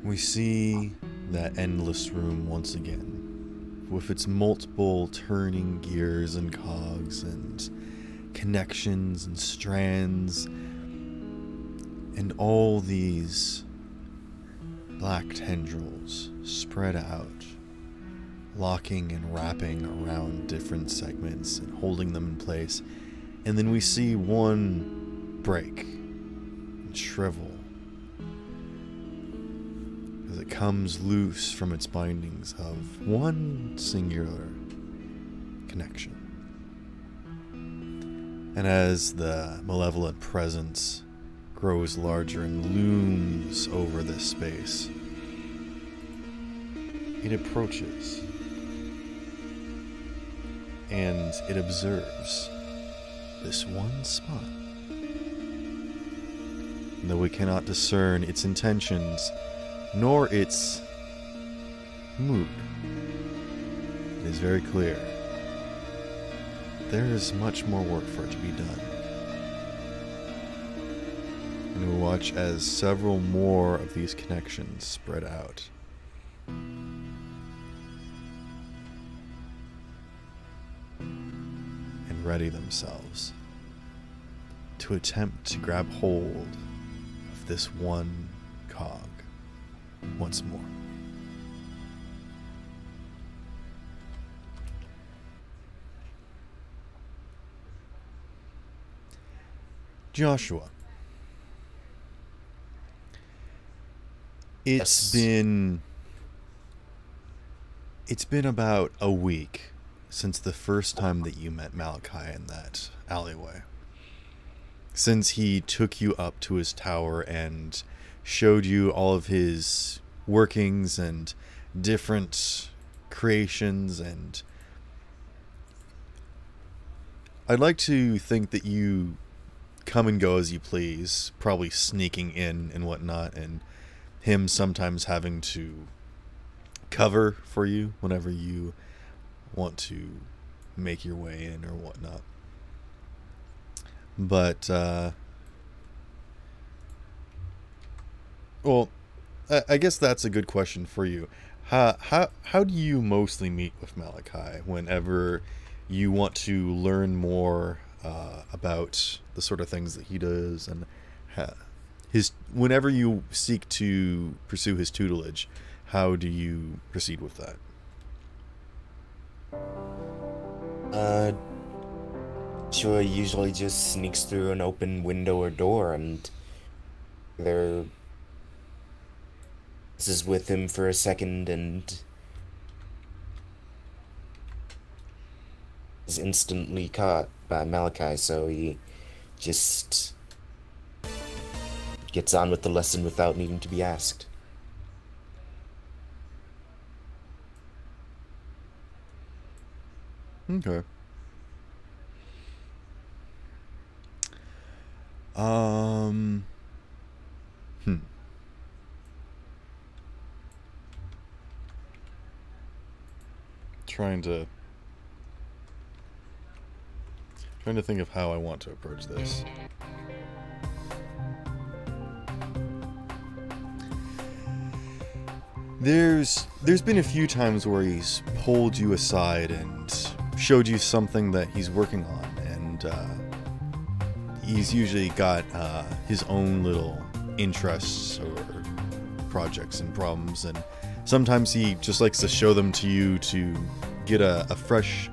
We see that endless room once again, with its multiple turning gears and cogs and connections and strands, and all these black tendrils spread out, locking and wrapping around different segments and holding them in place. And then we see one break and shrivel as it comes loose from its bindings of one singular connection. And as the malevolent presence grows larger and looms over this space, it approaches and it observes this one spot. And though we cannot discern its intentions nor its mood, it is very clear there is much more work for it to be done. And we watch as several more of these connections spread out. And ready themselves to attempt to grab hold of this one cog once more. Joshua, it's been about a week since the first time that you met Malachi in that alleyway. Since he took you up to his tower and showed you all of his workings and different creations, and I'd like to think that you come and go as you please, probably sneaking in and whatnot, and him sometimes having to cover for you whenever you want to make your way in or whatnot. But well, I guess that's a good question for you. How do you mostly meet with Malachi whenever you want to learn more about the sort of things that he does, and whenever you seek to pursue his tutelage, how do you proceed with that? Joy usually just sneaks through an open window or door, and there is with him for a second and is instantly caught by Malachi, so he just gets on with the lesson without needing to be asked. Okay. Hmm. Trying to think of how I want to approach this. There's been a few times where he's pulled you aside and showed you something that he's working on, and he's usually got his own little interests or projects and problems, and sometimes he just likes to show them to you to get a fresh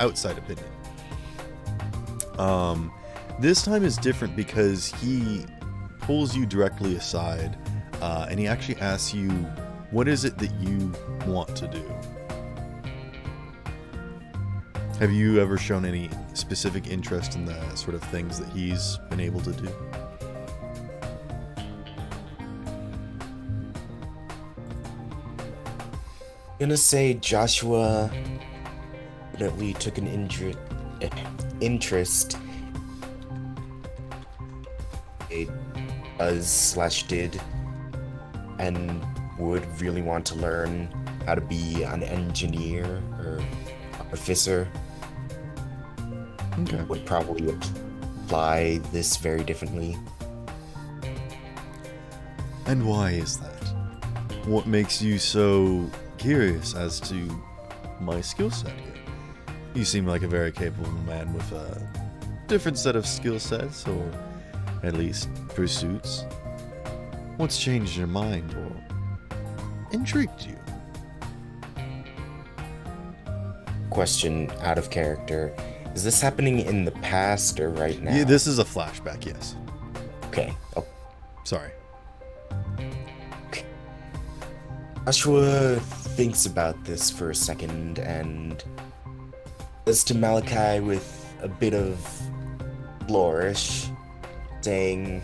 outside opinion. This time is different because he pulls you directly aside, and he actually asks you, what is it that you want to do? Have you ever shown any specific interest in the sort of things that he's been able to do? I'm gonna say Joshua definitely took an interest. It did, and would really want to learn how to be an engineer or artificer. Okay. Would probably apply this very differently. And why is that? what makes you so curious as to my skill set here? You seem like a very capable man with a different set of skill sets, or at least pursuits. What's changed your mind or intrigued you? Question out of character. Is this happening in the past or right now? Yeah, this is a flashback, yes. Okay. Oh. Sorry. Joshua thinks about this for a second and says to Malachi with a bit of flourish, saying,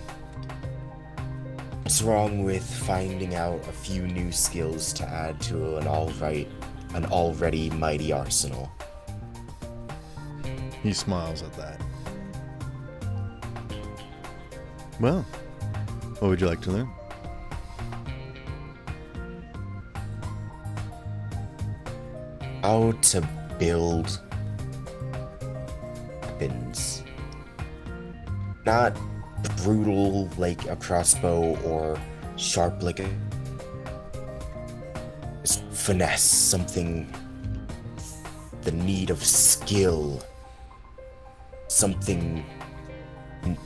"What's wrong with finding out a few new skills to add to an already mighty arsenal?" He smiles at that. Well, what would you like to learn? How to build weapons. Not brutal like a crossbow or sharp like a... Just finesse, something... The need of skill. Something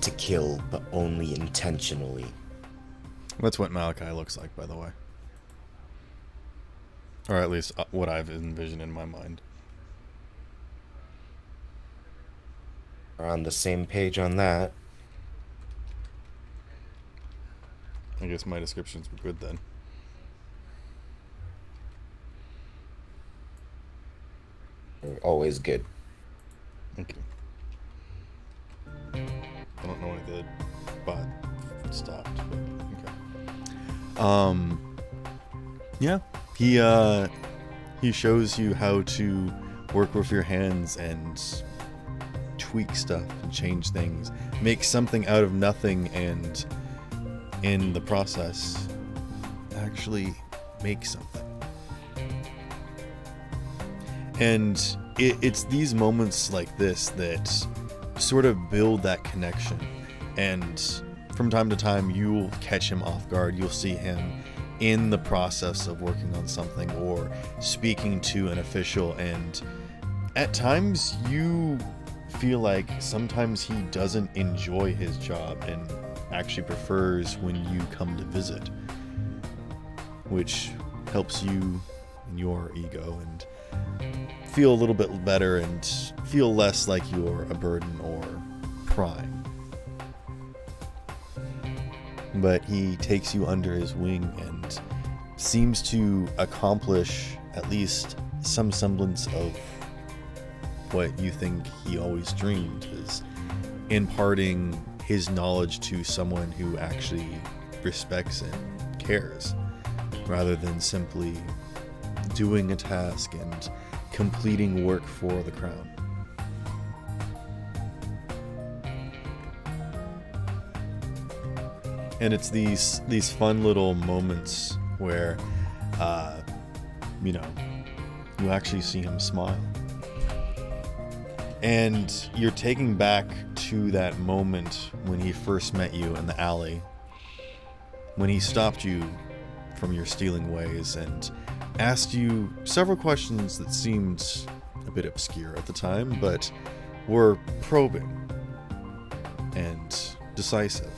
to kill, but only intentionally. That's what Malachi looks like, by the way. Or at least what I've envisioned in my mind. We're on the same page on that. I guess my descriptions were good then. Always good. Thank you. I don't know why the bot stopped, but okay. Yeah, he shows you how to work with your hands and tweak stuff and change things, make something out of nothing, and in the process actually make something. And it's these moments like this that sort of build that connection, and from time to time you'll catch him off guard. You'll see him in the process of working on something or speaking to an official, and at times you feel like sometimes he doesn't enjoy his job and actually prefers when you come to visit, which helps you in your ego and feel a little bit better and feel less like you're a burden or prying. But he takes you under his wing and seems to accomplish at least some semblance of what you think he always dreamed, is imparting his knowledge to someone who actually respects and cares, rather than simply doing a task and completing work for the crown. And it's these fun little moments where, you actually see him smile. And you're taken back to that moment when he first met you in the alley, when he stopped you from your stealing ways and asked you several questions that seemed a bit obscure at the time, but were probing and decisive.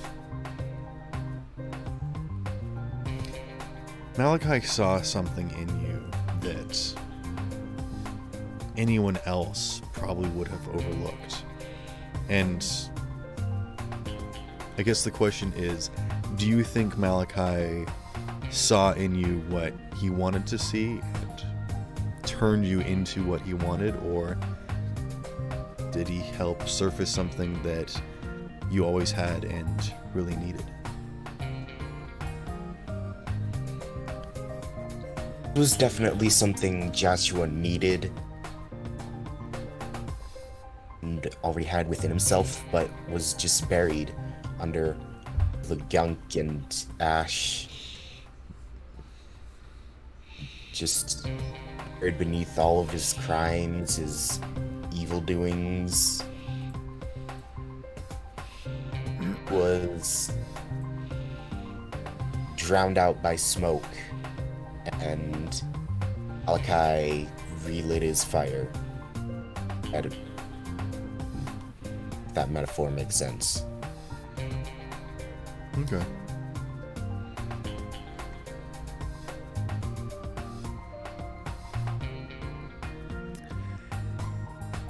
Malachi saw something in you that anyone else probably would have overlooked. And I guess the question is, do you think Malachi saw in you what he wanted to see and turned you into what he wanted, or did he help surface something that you always had and really needed? It was definitely something Joshua needed and already had within himself, but was just buried under the gunk and ash. Just buried beneath all of his crimes, his evil doings. Was drowned out by smoke and Malachi relit his fire. If that metaphor makes sense. Okay.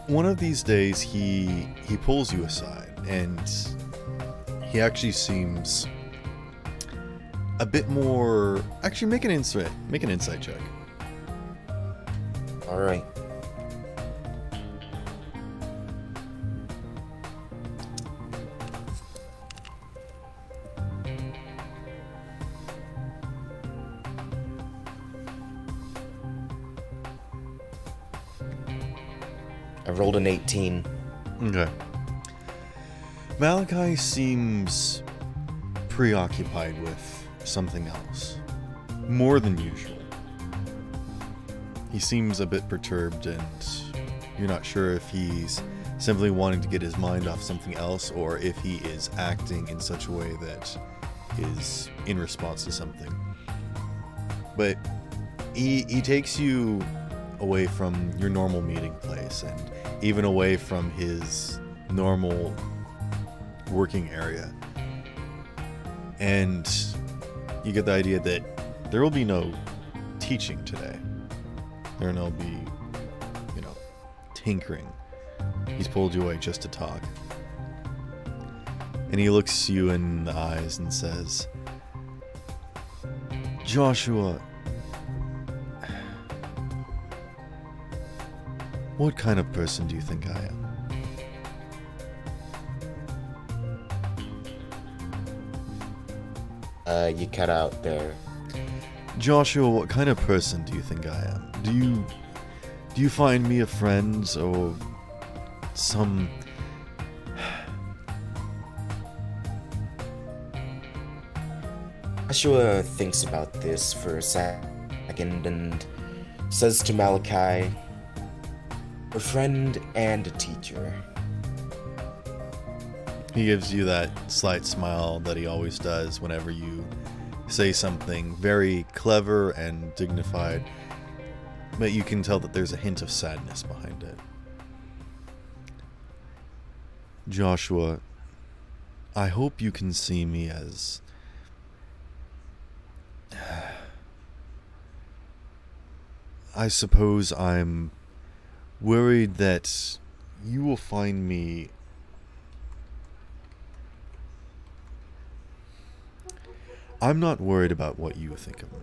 One of these days, he pulls you aside, and he actually seems a bit more. Actually, make an insight check. All right. I rolled an 18. Okay. Malachi seems preoccupied with something else, more than usual. He seems a bit perturbed, and you're not sure if he's simply wanting to get his mind off something else, or if he is acting in such a way that is in response to something. But he takes you away from your normal meeting place, and even away from his normal working area. And you get the idea that there will be no teaching today. There will be, tinkering. He's pulled you away just to talk. And he looks you in the eyes and says, Joshua, what kind of person do you think I am? You cut out there. Joshua, what kind of person do you think I am? Do you find me a friend, or some... Joshua thinks about this for a second and says to Malachi, a friend and a teacher. He gives you that slight smile that he always does whenever you say something very clever and dignified, but you can tell that there's a hint of sadness behind it. Joshua, I hope you can see me as... I suppose I'm worried that you will find me... I'm not worried about what you think of me,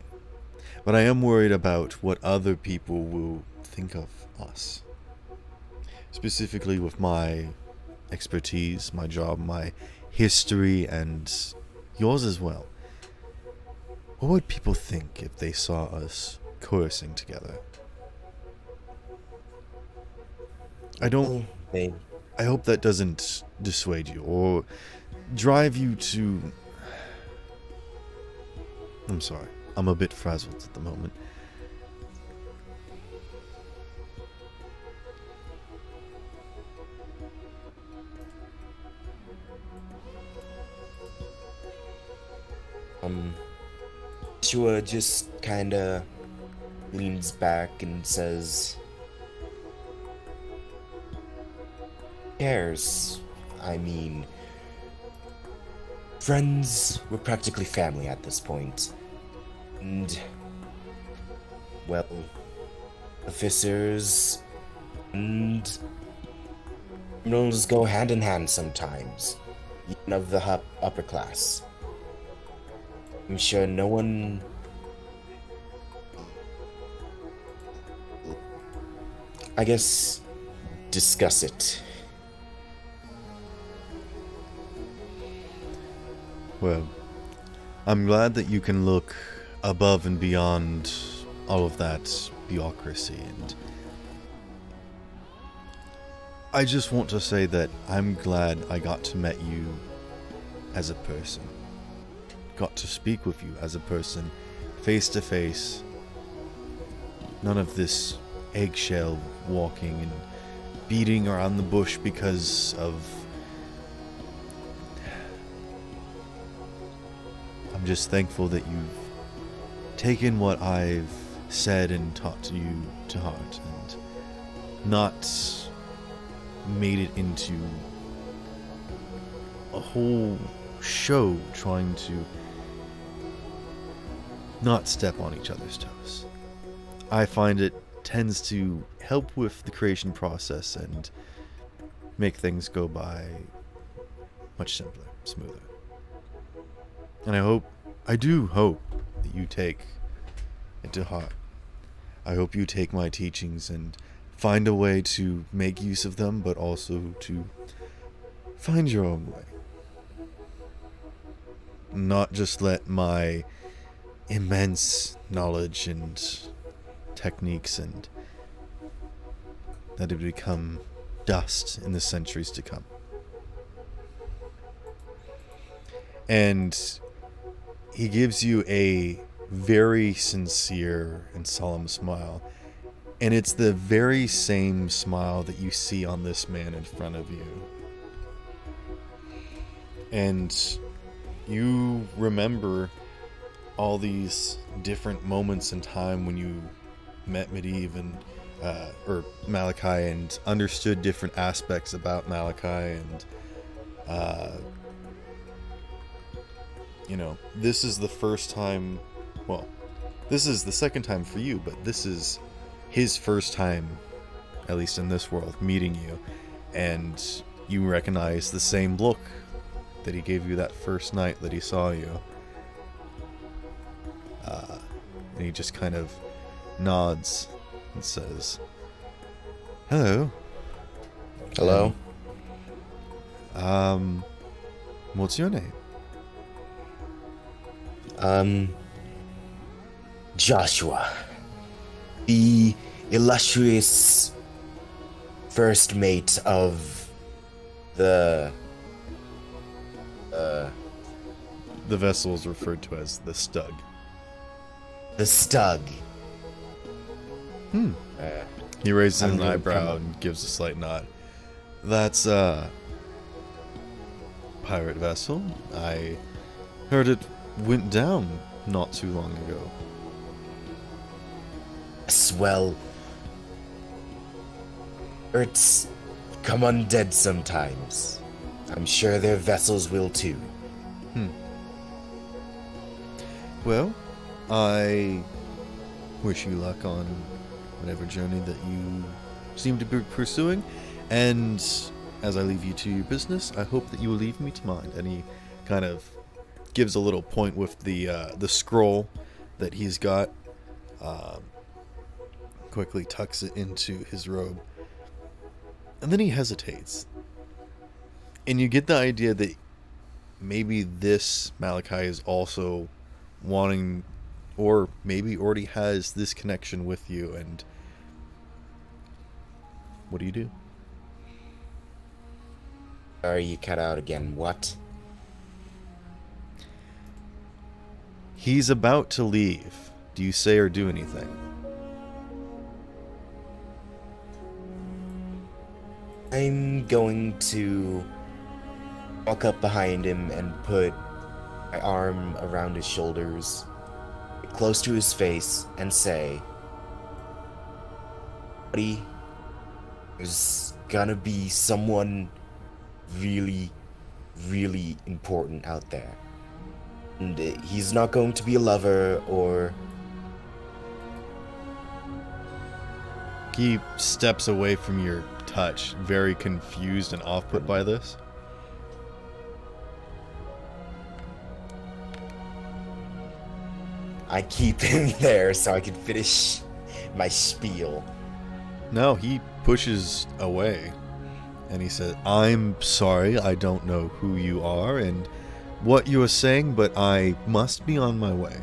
but I am worried about what other people will think of us. Specifically with my expertise, my job, my history, and yours as well. What would people think if they saw us coercing together? I hope that doesn't dissuade you or drive you to... I'm sorry. I'm a bit frazzled at the moment. Joshua just kinda leans back and says, cares? I mean, friends, we're practically family at this point. And, well, officers and criminals go hand in hand sometimes, even of the upper class. I'm sure no one... I guess, discuss it. Well, I'm glad that you can look above and beyond all of that bureaucracy, and I just want to say that I'm glad I got to meet you as a person. Got to speak with you as a person, face to face. None of this eggshell walking and beating around the bush because of... I'm just thankful that you've taken what I've said and taught to you to heart and not made it into a whole show trying to not step on each other's toes. I find it tends to help with the creation process and make things go by much simpler, smoother. And I do hope that you take it to heart. I hope you take my teachings and find a way to make use of them, but also to find your own way. Not just let my immense knowledge and techniques and that it become dust in the centuries to come. And he gives you a very sincere and solemn smile. And it's the very same smile that you see on this man in front of you. And you remember all these different moments in time when you met Medivh and or Malachi and understood different aspects about Malachi, and you know, this is the first time, well, this is the second time for you, but this is his first time, at least in this world, meeting you, and you recognize the same look that he gave you that first night that he saw you. And he just kind of nods and says, "Hello." Hello? What's your name? Joshua. The illustrious first mate of the vessel is referred to as the Stug. The Stug. He raises I'm an gonna eyebrow come- and gives a slight nod. That's a pirate vessel. I heard it went down not too long ago. Well, Earths come undead sometimes. I'm sure their vessels will too. Well, I wish you luck on whatever journey that you seem to be pursuing, and as I leave you to your business, I hope that you will leave me to mine. And he kind of gives a little point with the scroll that he's got, quickly tucks it into his robe, and then he hesitates. And you get the idea that maybe this Malachi is also wanting, or maybe already has this connection with you. And what do you do? Sorry, you cut out again. What? He's about to leave. Do you say or do anything? I'm going to walk up behind him and put my arm around his shoulders, close to his face, and say, "Buddy, there's gonna be someone really, really important out there. And he's not going to be a lover or..." He steps away from your touch, very confused and off-put by this. I keep him there so I can finish my spiel. No, he pushes away. And he said, "I'm sorry, I don't know who you are and what you are saying, but I must be on my way."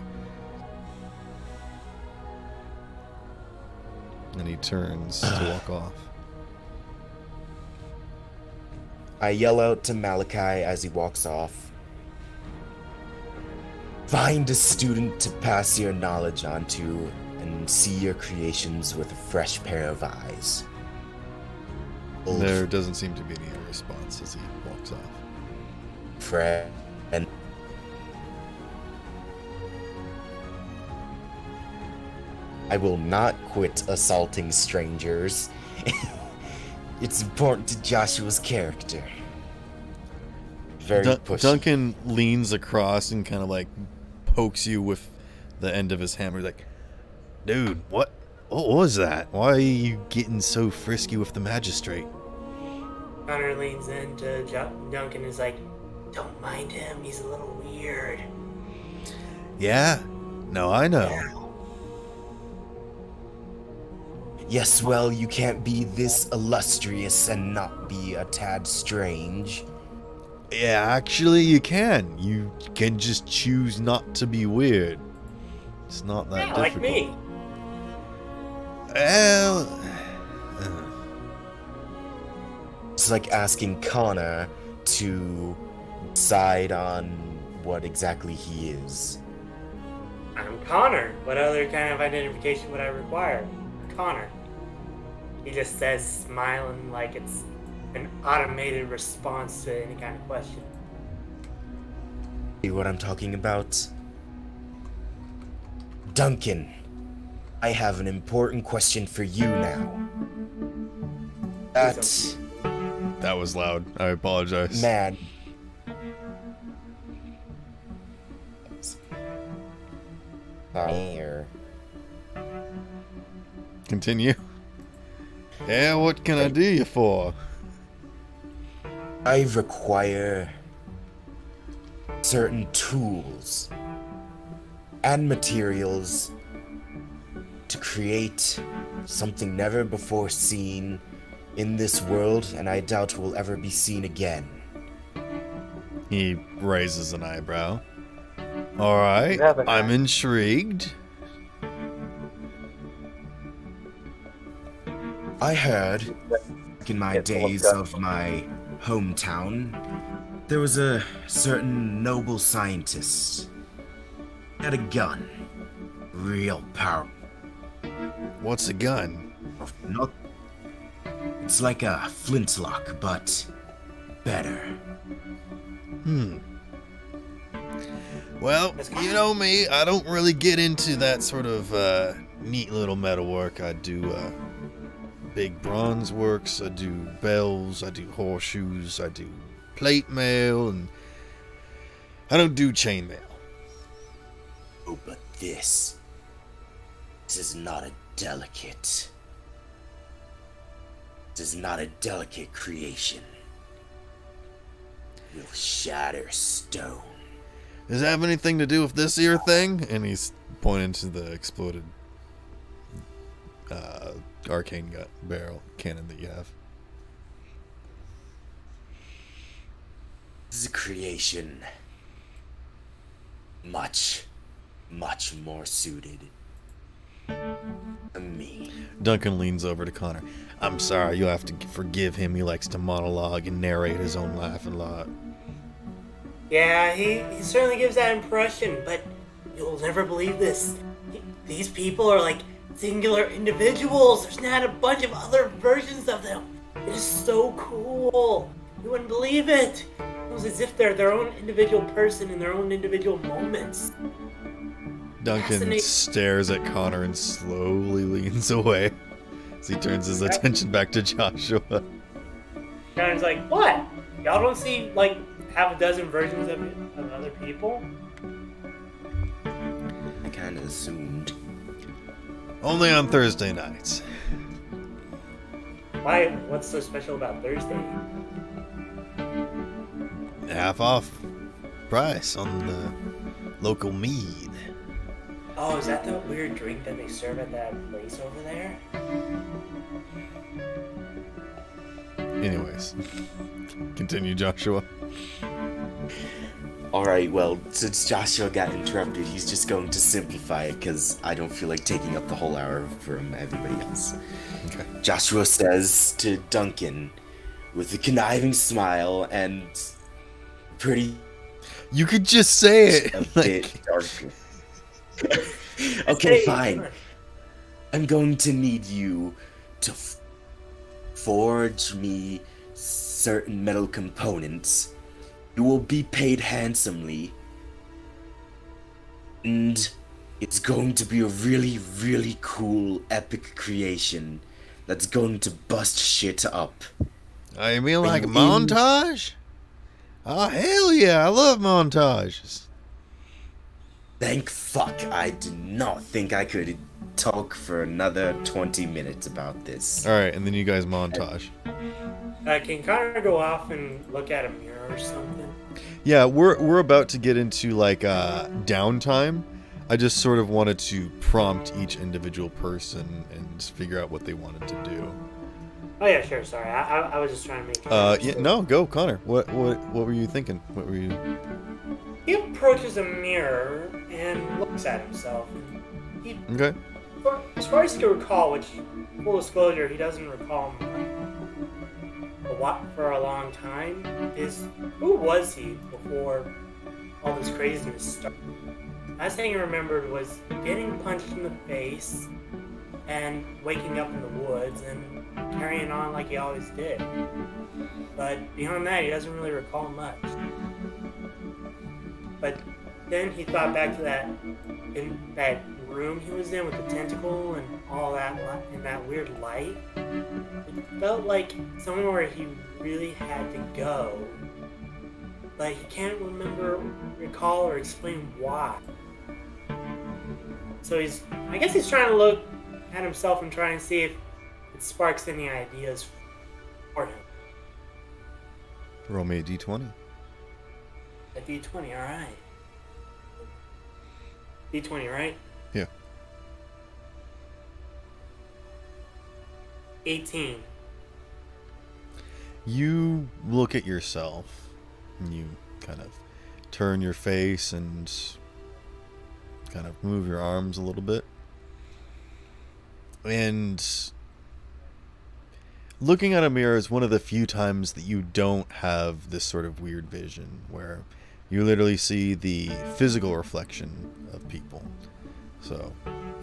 And he turns to walk off. I yell out to Malachi as he walks off. "Find a student to pass your knowledge on to and see your creations with a fresh pair of eyes." There doesn't seem to be any response as he walks off. Friend. I will not quit assaulting strangers. It's important to Joshua's character. Very pushy. Duncan leans across and kind of like pokes you with the end of his hammer. He's like, dude, what was that? Why are you getting so frisky with the magistrate? Connor leans into Duncan and is like, don't mind him, he's a little weird. Yeah, no, I know. Yeah. Yes, well, you can't be this illustrious and not be a tad strange. Yeah, actually, you can. You can just choose not to be weird. It's not that difficult. Like me. Well, It's like asking Connor to decide on what exactly he is. I'm Connor. What other kind of identification would I require? Connor. He just says, smiling like it's an automated response to any kind of question. See what I'm talking about? Duncan, I have an important question for you now. that was loud. I apologize. Man. Here. Continue. Yeah, what can I do you for? I require certain tools and materials to create something never before seen in this world, and I doubt will ever be seen again. He raises an eyebrow. Alright, I'm intrigued. I heard, back in my days of my hometown, there was a certain noble scientist. He had a gun. Real powerful. What's a gun? Not. It's like a flintlock, but better. Well, you know me, I don't really get into that sort of neat little metalwork. I do big bronze works, I do bells, I do horseshoes, I do plate mail, and I don't do chainmail. Oh, but this is not a delicate. This is not a delicate creation. Will shatter stone. Does that have anything to do with this here thing? And he's pointing to the exploded arcane barrel cannon that you have. This is a creation much more suited to me. Duncan leans over to Connor. I'm sorry, you'll have to forgive him. He likes to monologue and narrate his own laugh a lot. Yeah, he certainly gives that impression, but you'll never believe this. These people are like singular individuals. There's not a bunch of other versions of them. It is so cool. You wouldn't believe it. It was as if they're their own individual person in their own individual moments. Duncan stares at Connor and slowly leans away as he turns his attention back to Joshua. Connor's like, what? Y'all don't see, like, half a dozen versions of other people? I kind of assumed. Only on Thursday nights. Why? What's so special about Thursday? Half off price on the local mead. Oh, is that the weird drink that they serve at that place over there? Anyways, continue, Joshua. Alright, well, since Joshua got interrupted, he's just going to simplify it because I don't feel like taking up the whole hour from everybody else. Okay. Joshua says to Duncan, with a conniving smile and pretty... You could just say it. A bit darker. Okay, fine. I'm going to need you to forge me certain metal components. You will be paid handsomely. And It's going to be a really, really cool, epic creation that's going to bust shit up. Oh, you mean like a When you in- montage? Oh, hell yeah, I love montages. Thank fuck I did not think I could talk for another 20 minutes about this. Alright, and then you guys montage. Can Connor go off and look at a mirror or something? Yeah, we're about to get into like downtime. I just sort of wanted to prompt each individual person and figure out what they wanted to do. Oh yeah, sure. Sorry, I was just trying to make. Sure. Yeah, no, go, Connor. What were you thinking? What were you? He approaches a mirror and looks at himself. He, Okay. as far as he can recall, which full disclosure, he doesn't recall for a long time. Who was he before all this craziness started? Last thing he remembered was getting punched in the face and waking up in the woods and carrying on like he always did. But beyond that, he doesn't really recall much. But then he thought back to that room he was in with the tentacle and all that and that weird light. It felt like somewhere where he really had to go, but he can't recall or explain why. So I guess he's trying to look at himself and try and see if it sparks any ideas for him. Roll me a d20. A D20, alright. D20, right? Yeah. 18. You look at yourself and you kind of turn your face and kind of move your arms a little bit. And looking at a mirror is one of the few times that you don't have this sort of weird vision where you literally see the physical reflection of people. So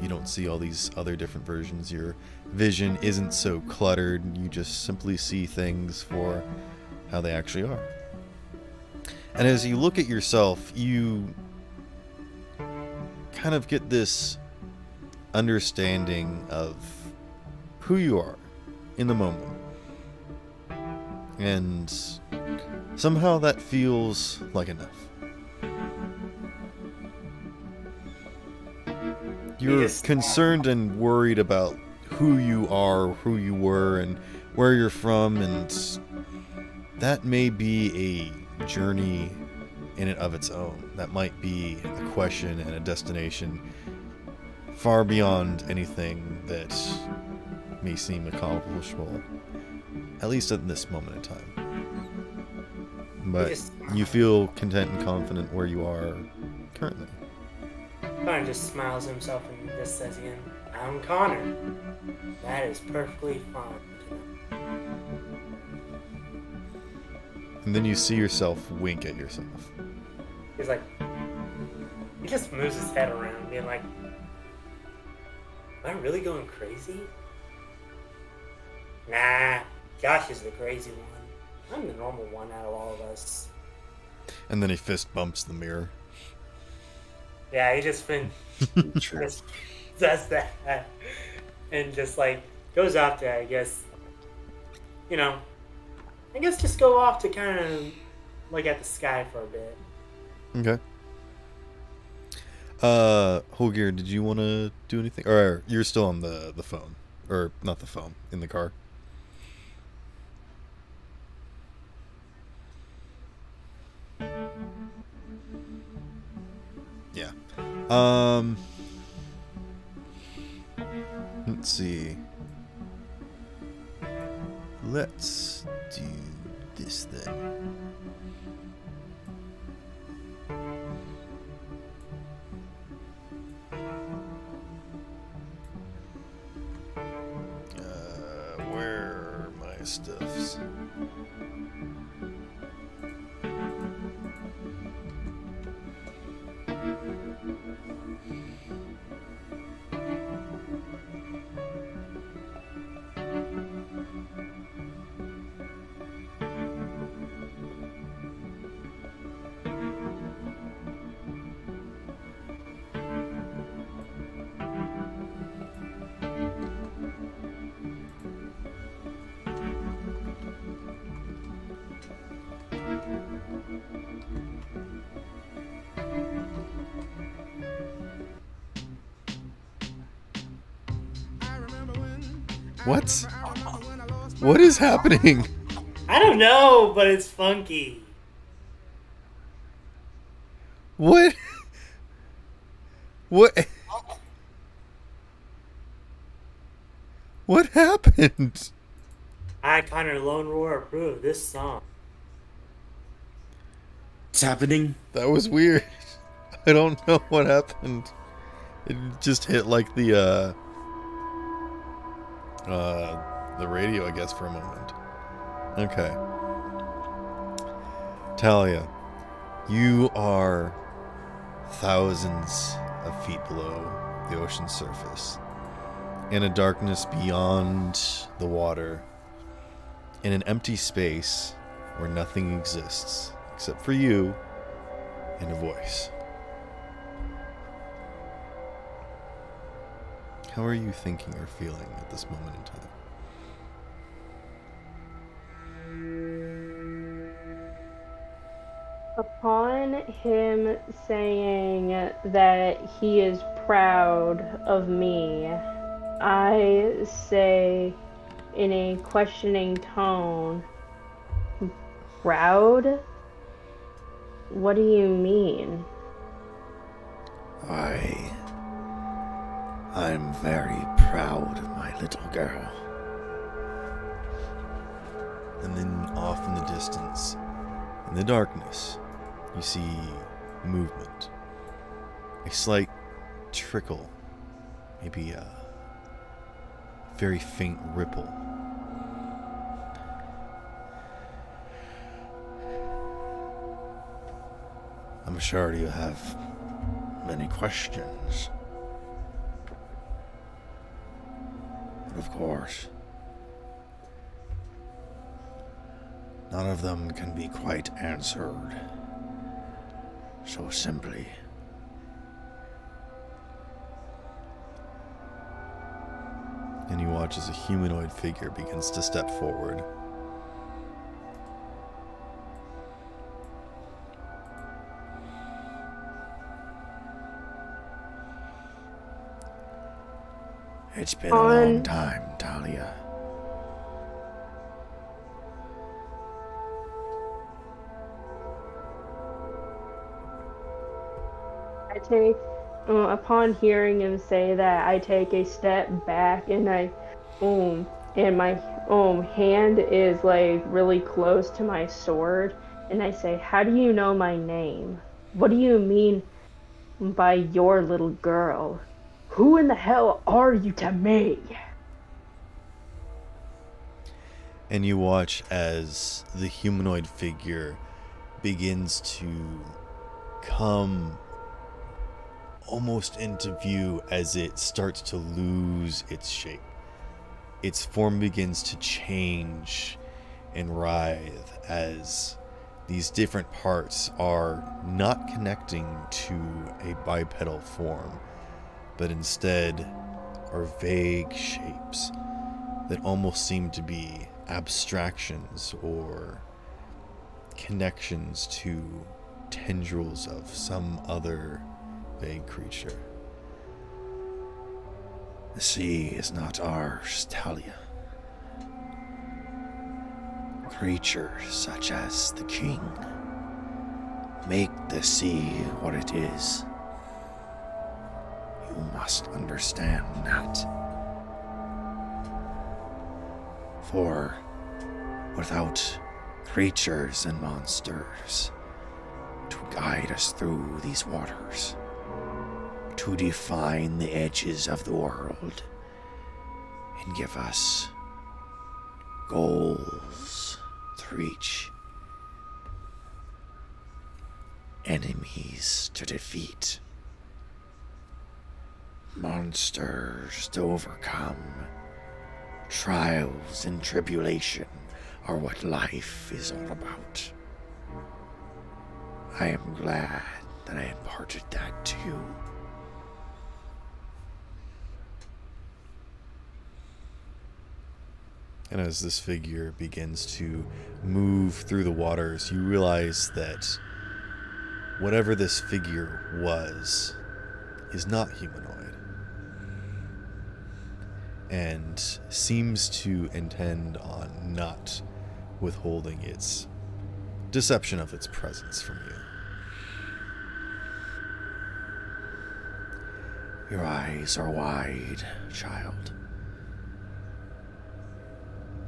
you don't see all these other different versions. Your vision isn't so cluttered. You just simply see things for how they actually are. And as you look at yourself, you kind of get this understanding of who you are in the moment. And somehow that feels like enough. You're concerned and worried about who you are, who you were, and where you're from, and that may be a journey in and of its own. That might be a question and a destination far beyond anything that may seem accomplishable, at least at this moment in time. But you feel content and confident where you are currently. Connor just smiles to himself and just says again, I'm Connor. That is perfectly fine. And then you see yourself wink at yourself. He's like, he just moves his head around, being like, am I really going crazy? Nah, Josh is the crazy one. I'm the normal one out of all of us. And then he fist bumps the mirror. Yeah, he just just does that. And just like goes off to, I guess just go off to kind of look at the sky for a bit. Okay. Holger, did you want to do anything? Or you're still on the phone. Or not the phone, in the car. Yeah. Let's see. Let's do this then. Where are my stuffs? What? What is happening? I don't know, but it's funky. What? What? What happened? I, Connor Lone Roar, approve this song. What's happening? That was weird. I don't know what happened. It just hit like the radio, I guess, for a moment. Okay. Talia, you are thousands of feet below the ocean's surface, in a darkness beyond the water, in an empty space where nothing exists except for you and a voice. How are you thinking or feeling at this moment in time? Upon him saying that he is proud of me, I say in a questioning tone, proud? What do you mean? I'm very proud of my little girl. And then off in the distance, in the darkness, you see movement. A slight trickle, maybe a very faint ripple. I'm sure you have many questions. But of course, none of them can be quite answered so simply. And you watch as a humanoid figure begins to step forward. It's been a long time, Talia. I take, upon hearing him say that, I take a step back and and my hand is like really close to my sword, and I say, "How do you know my name? What do you mean by your little girl? Who in the hell are you to me?" And you watch as the humanoid figure begins to come almost into view as it starts to lose its shape. Its form begins to change and writhe as these different parts are not connecting to a bipedal form, but instead are vague shapes that almost seem to be abstractions or connections to tendrils of some other vague creature. The sea is not ours, Talia. Creatures such as the king make the sea what it is. You must understand that. For without creatures and monsters to guide us through these waters, to define the edges of the world, and give us goals to reach, enemies to defeat, monsters to overcome, trials and tribulation are what life is all about. I am glad that I imparted that to you. And as this figure begins to move through the waters, you realize that whatever this figure was is not humanoid. and seems to intend on not withholding its deception of its presence from you. Your eyes are wide, child.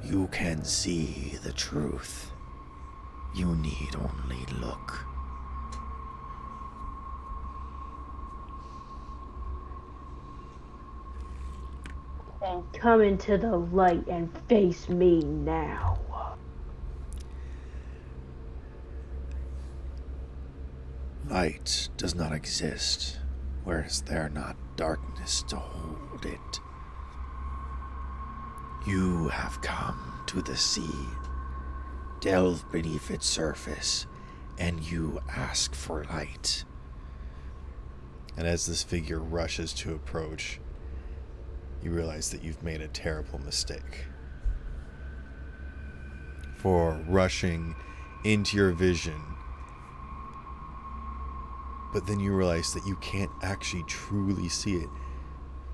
You can see the truth. You need only look. And come into the light and face me now. Light does not exist, where is there not darkness to hold it? You have come to the sea. Delve beneath its surface, and you ask for light. And as this figure rushes to approach, you realize that you've made a terrible mistake. For rushing into your vision, but then you realize that you can't actually truly see it.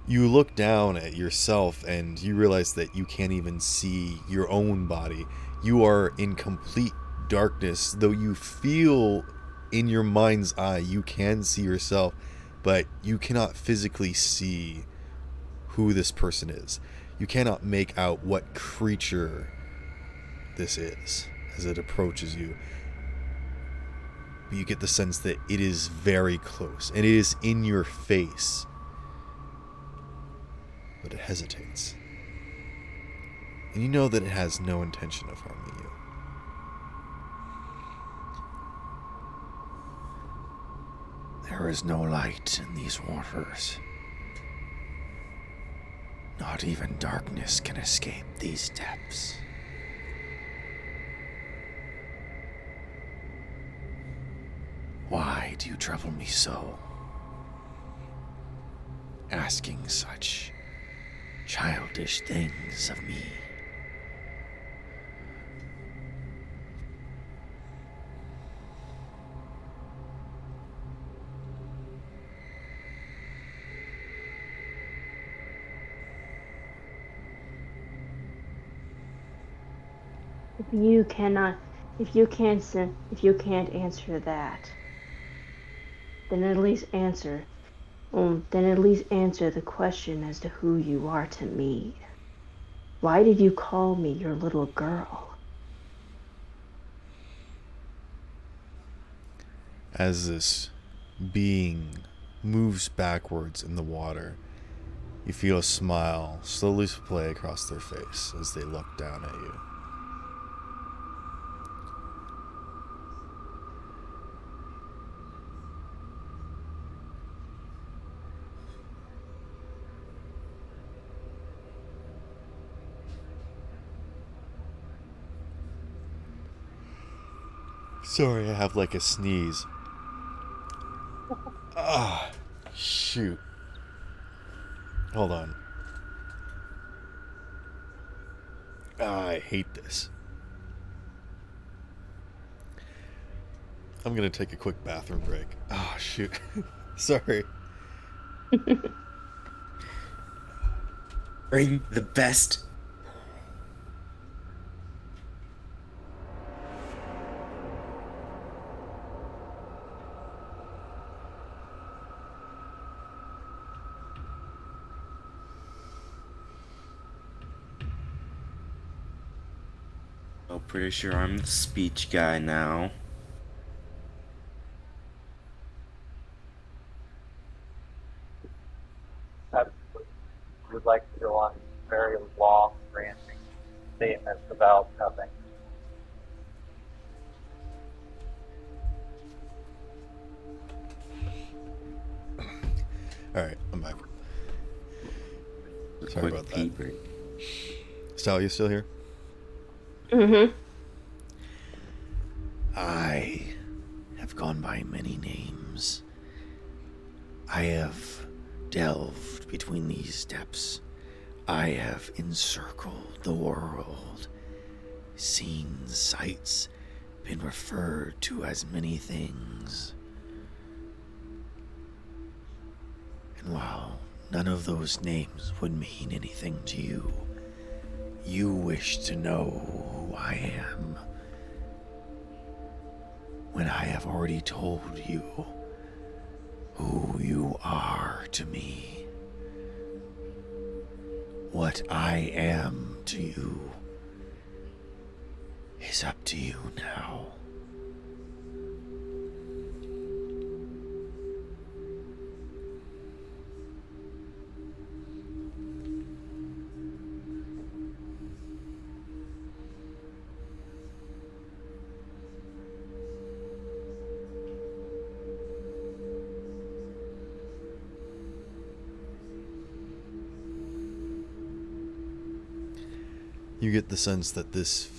You look down at yourself and you realize that you can't even see your own body. You are in complete darkness, though you feel in your mind's eye you can see yourself, but you cannot physically see who this person is. You cannot make out what creature this is as it approaches you. But you get the sense that it is very close, and it is in your face. But it hesitates. And you know that it has no intention of harming you. There is no light in these waters. Not even darkness can escape these depths. Why do you trouble me so? Asking such childish things of me. If you can't answer that, then at least answer the question as to who you are to me. Why did you call me your little girl? As this being moves backwards in the water, you feel a smile slowly play across their face as they look down at you. Sorry, I have like a sneeze. Ah, shoot. Hold on. I hate this. I'm gonna take a quick bathroom break. Oh, shoot. Sorry. Bring the best. I'm pretty sure I'm the speech guy now. Would like to go on very long ranting statements about nothing. Alright, I'm back. Sorry Quick about pee that. break. Sal, you still here? Mm-hmm. I have gone by many names. I have delved between these depths. I have encircled the world, seen sights, been referred to as many things. And while none of those names would mean anything to you. You wish to know who I am, when I have already told you who you are to me. What I am to you is up to you now. You get the sense that this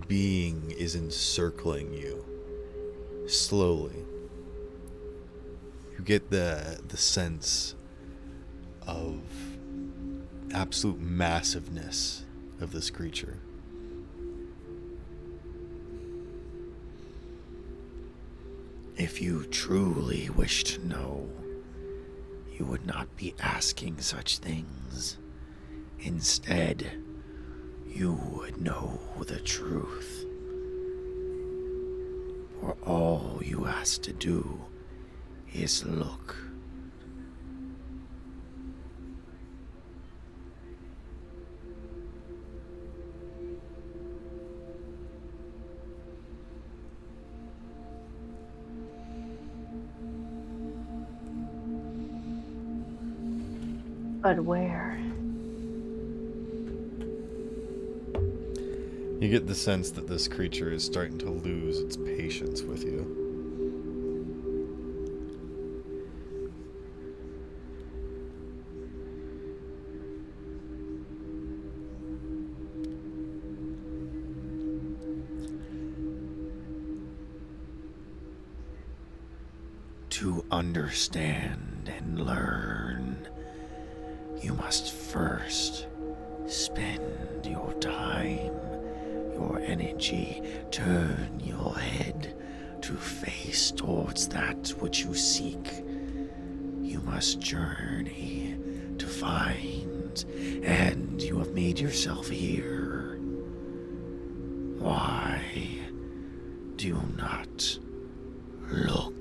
being is encircling you slowly. You get the sense of absolute massiveness of this creature. If you truly wish to know, you would not be asking such things. Instead, you would know the truth. For all you ask to do is look. But where? You get the sense that this creature is starting to lose its patience with you. To understand and learn, you must first spend your time, your energy, turn your head to face towards that which you seek. You must journey to find, and you have made yourself here. Why do you not look?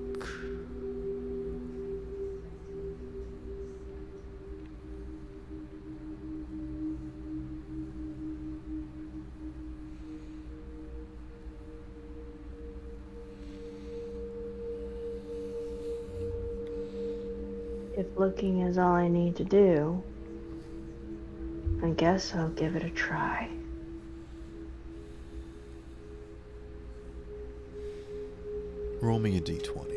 If looking is all I need to do, I guess I'll give it a try. Roll me a d20.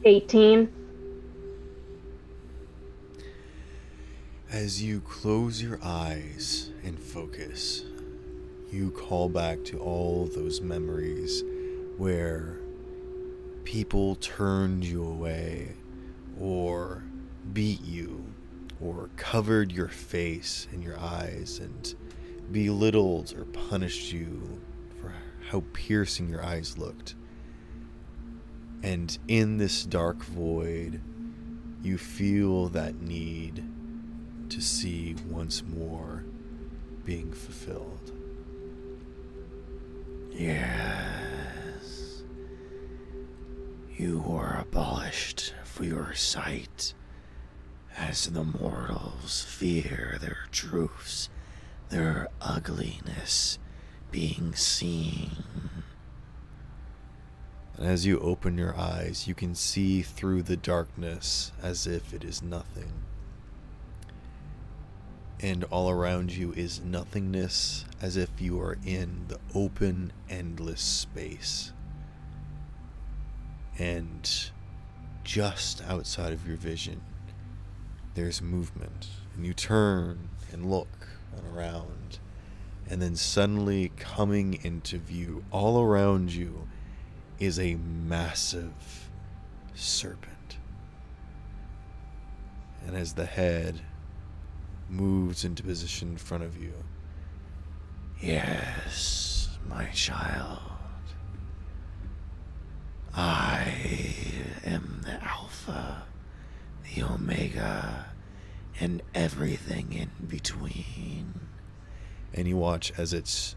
$18. As you close your eyes and focus, you call back to all those memories where people turned you away, or beat you, or covered your face and your eyes and belittled or punished you for how piercing your eyes looked. And in this dark void, you feel that need to see once more being fulfilled. Yes. You are abolished for your sight, as the mortals fear their truths, their ugliness being seen. And as you open your eyes, you can see through the darkness as if it is nothing. And all around you is nothingness, as if you are in the open, endless space. And just outside of your vision, there's movement. And you turn and look around. And then suddenly coming into view, all around you, is a massive serpent. And as the head moves into position in front of you, Yes, my child. I am the Alpha, the Omega, and everything in between. and you watch as its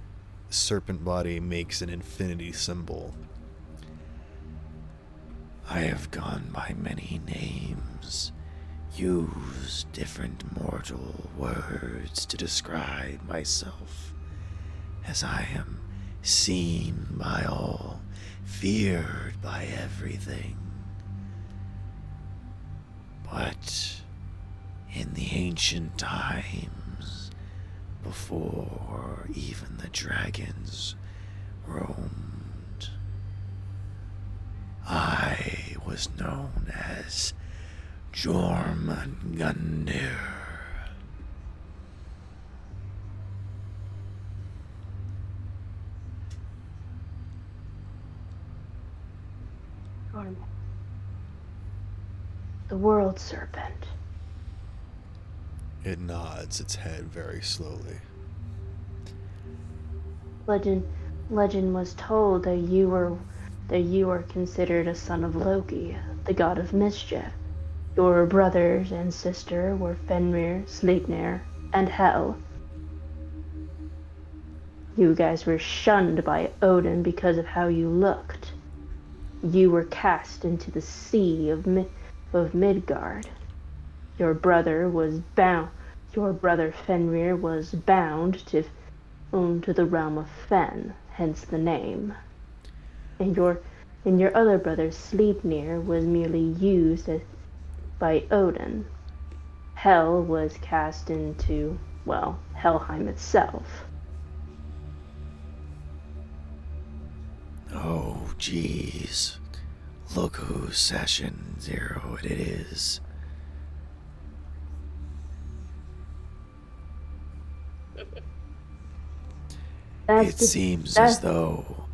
serpent body makes an infinity symbol. I have gone by many names, used different mortal words to describe myself, as I am seen by all, feared by everything. But in the ancient times, before even the dragons roamed, I was known as Jormungandr. The world serpent. It nods its head very slowly. Legend was told that you were considered a son of Loki, the god of mischief. Your brothers and sister were Fenrir, Sleipnir, and Hel. You guys were shunned by Odin because of how you looked. You were cast into the sea of Midgard. Your brother Fenrir was bound to the realm of Fen, hence the name. And your other brother Sleipnir was merely used by Odin. Hel was cast into, well, Helheim itself. Oh, jeez. Look whose session 0 it is. It seems as though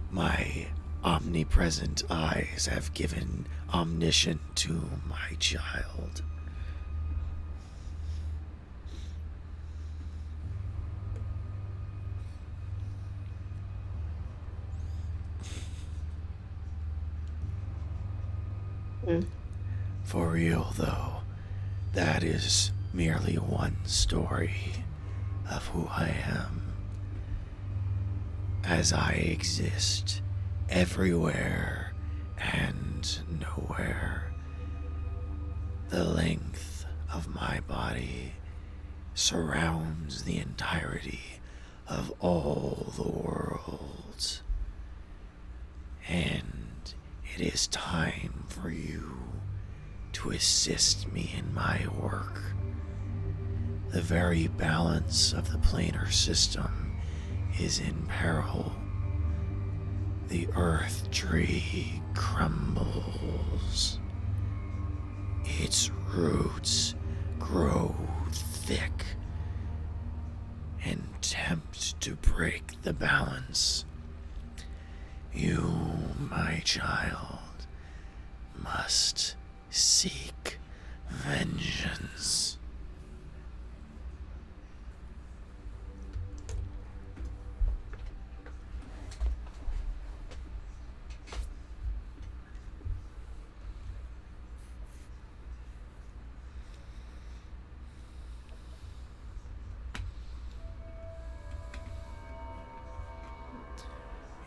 my omnipresent eyes have given omniscient to my child. For real, though, that is merely one story of who I am. As I exist everywhere and nowhere, the length of my body surrounds the entirety of all the worlds. And it is time for you to assist me in my work. The very balance of the planar system is in peril. The earth tree crumbles. Its roots grow thick and tempt to break the balance. You, my child, must seek vengeance.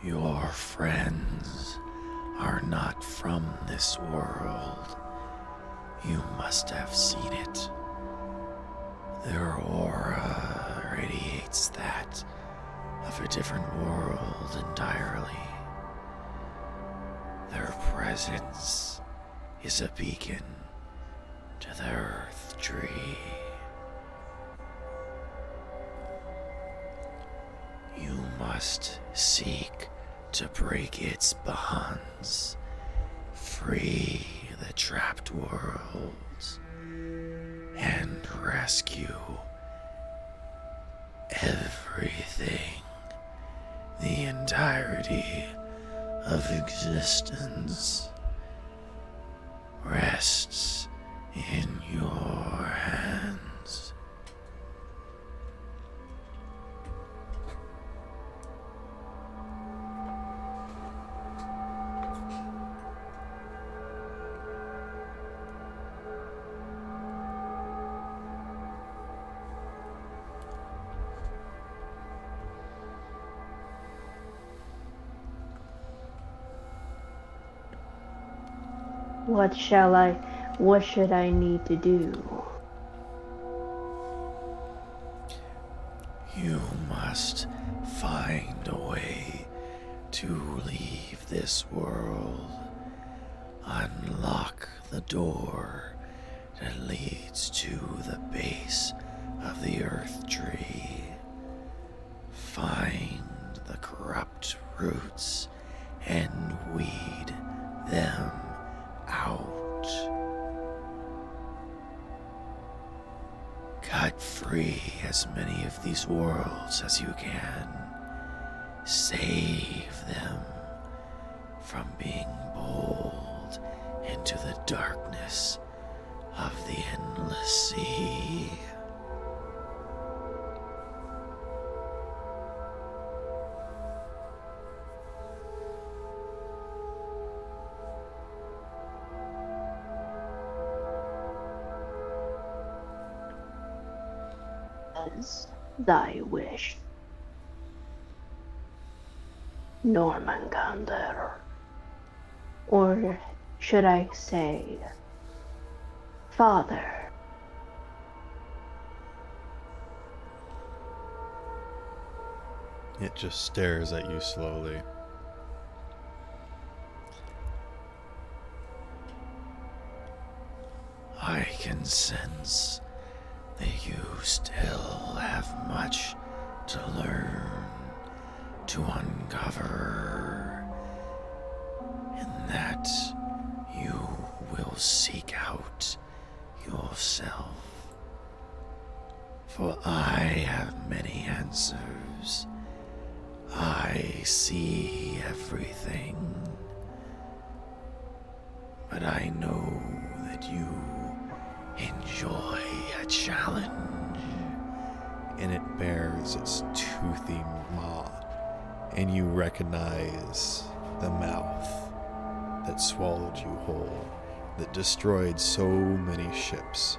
Your friends are not from this world. You must have seen it. Their aura radiates that of a different world entirely. Their presence is a beacon to the earth tree. You must seek to break its bonds, free the trapped worlds, and rescue everything. The entirety of existence rests in your What should I need to do? You must find a way to leave this world. Unlock the door that leads to the base of the Earth Tree. Find the corrupt roots and weed them out. Cut free as many of these worlds as you can. Save them from being pulled into the darkness of the endless sea. As thy wish, Normangander. Or should I say, Father? It just stares at you slowly. I can sense that you still have much to learn, to uncover, and that you will seek out yourself. For I have many answers. I see everything. But I know that you enjoy a challenge. And it bares its toothy maw, and you recognize the mouth that swallowed you whole, that destroyed so many ships.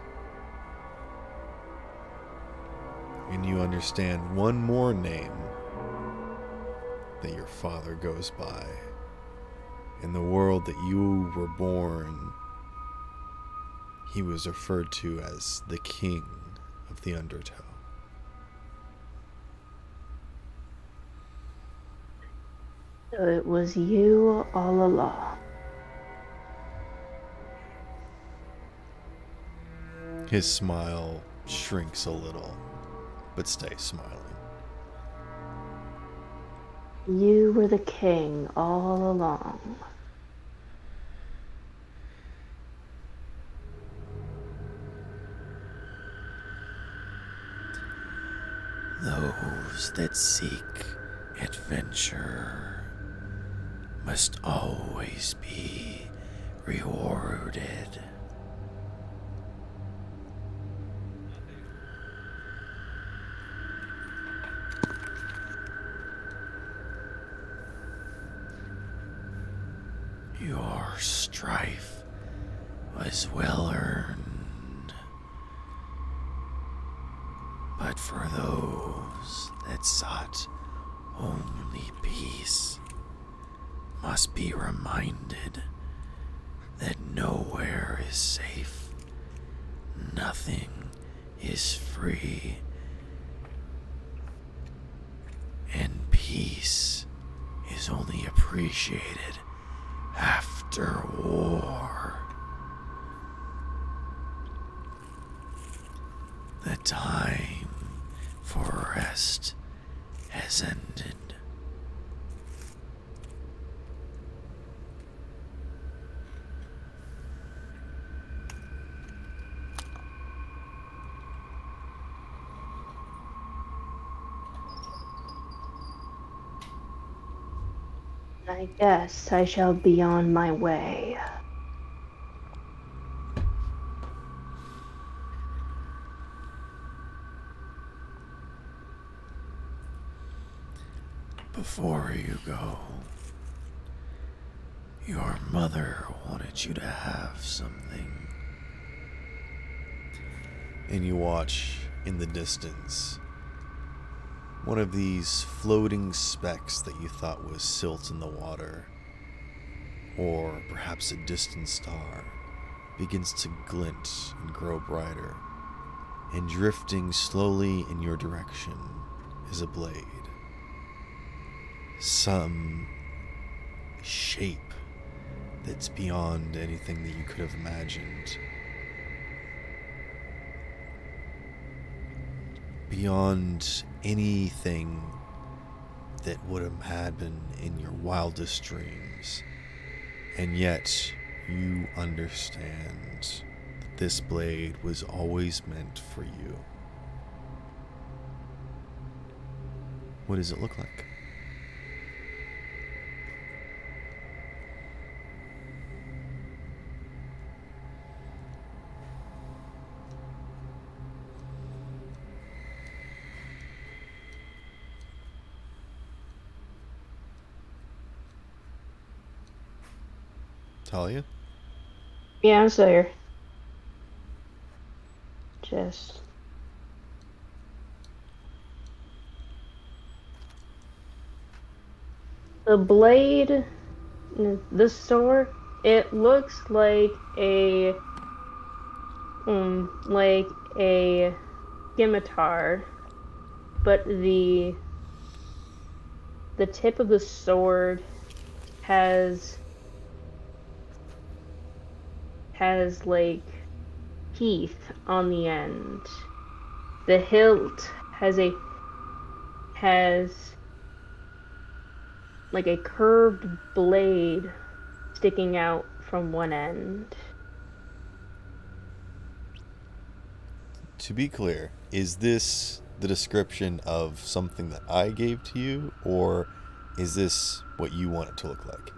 And you understand one more name that your father goes by. In the world that you were born, he was referred to as the King of the Undertow. So it was you all along. His smile shrinks a little, but stays smiling. You were the king all along. Those that seek adventure must always be rewarded. Your strife was well earned, but for those that sought only peace must be reminded that nowhere is safe, nothing is free, and peace is only appreciated after war. The time for rest has ended. I guess I shall be on my way. Before you go, your mother wanted you to have something. And you watch in the distance one of these floating specks that you thought was silt in the water or perhaps a distant star, begins to glint and grow brighter, and drifting slowly in your direction is a blade. Some shape that's beyond anything that you could have imagined. Beyond anything that would have had been in your wildest dreams. And yet, you understand that this blade was always meant for you. What does it look like? Talia? Yeah, I'm still here. Just. The blade, the sword, it looks like a scimitar, but the tip of the sword has like teeth on the end. The hilt has like a curved blade sticking out from one end. To be clear, is this the description of something that I gave to you, or is this what you want it to look like?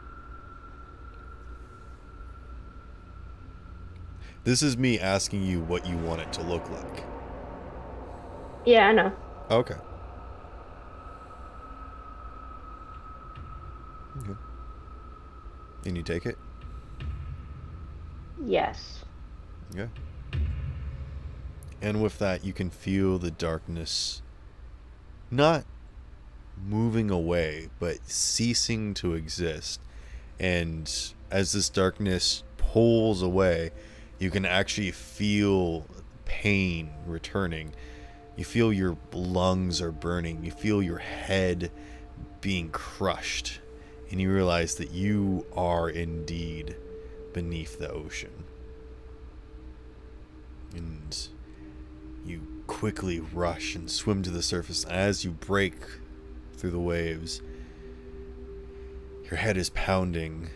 This is me asking you what you want it to look like. Yeah, I know. Okay. Okay. And you take it? Yes. Okay. And with that, you can feel the darkness not moving away, but ceasing to exist. And as this darkness pulls away, you can actually feel pain returning. You feel your lungs are burning. You feel your head being crushed. And you realize that you are indeed beneath the ocean. And you quickly rush and swim to the surface. As you break through the waves, your head is pounding.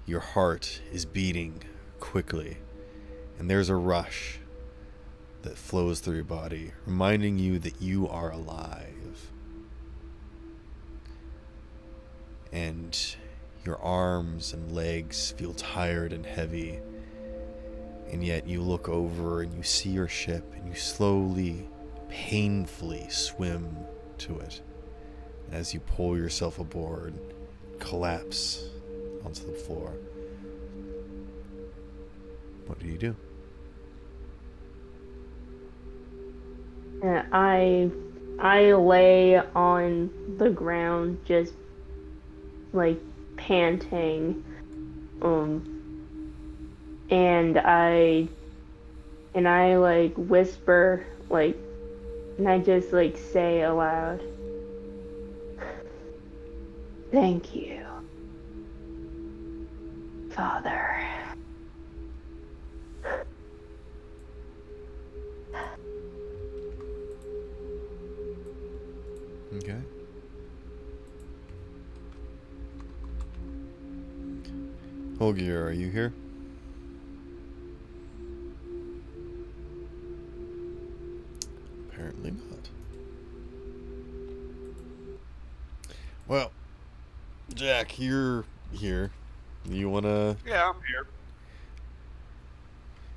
Your heart is beating quickly. And there's a rush that flows through your body, reminding you that you are alive. And your arms and legs feel tired and heavy. And yet you look over and you see your ship, and you slowly, painfully swim to it. And as you pull yourself aboard, collapse onto the floor. What do you do? I lay on the ground, just like panting, and I like whisper, like, and I just like say aloud, "Thank you, Father." Okay. Holgier, are you here? Apparently not. Well, Jack, you're here. You wanna? Yeah, I'm here.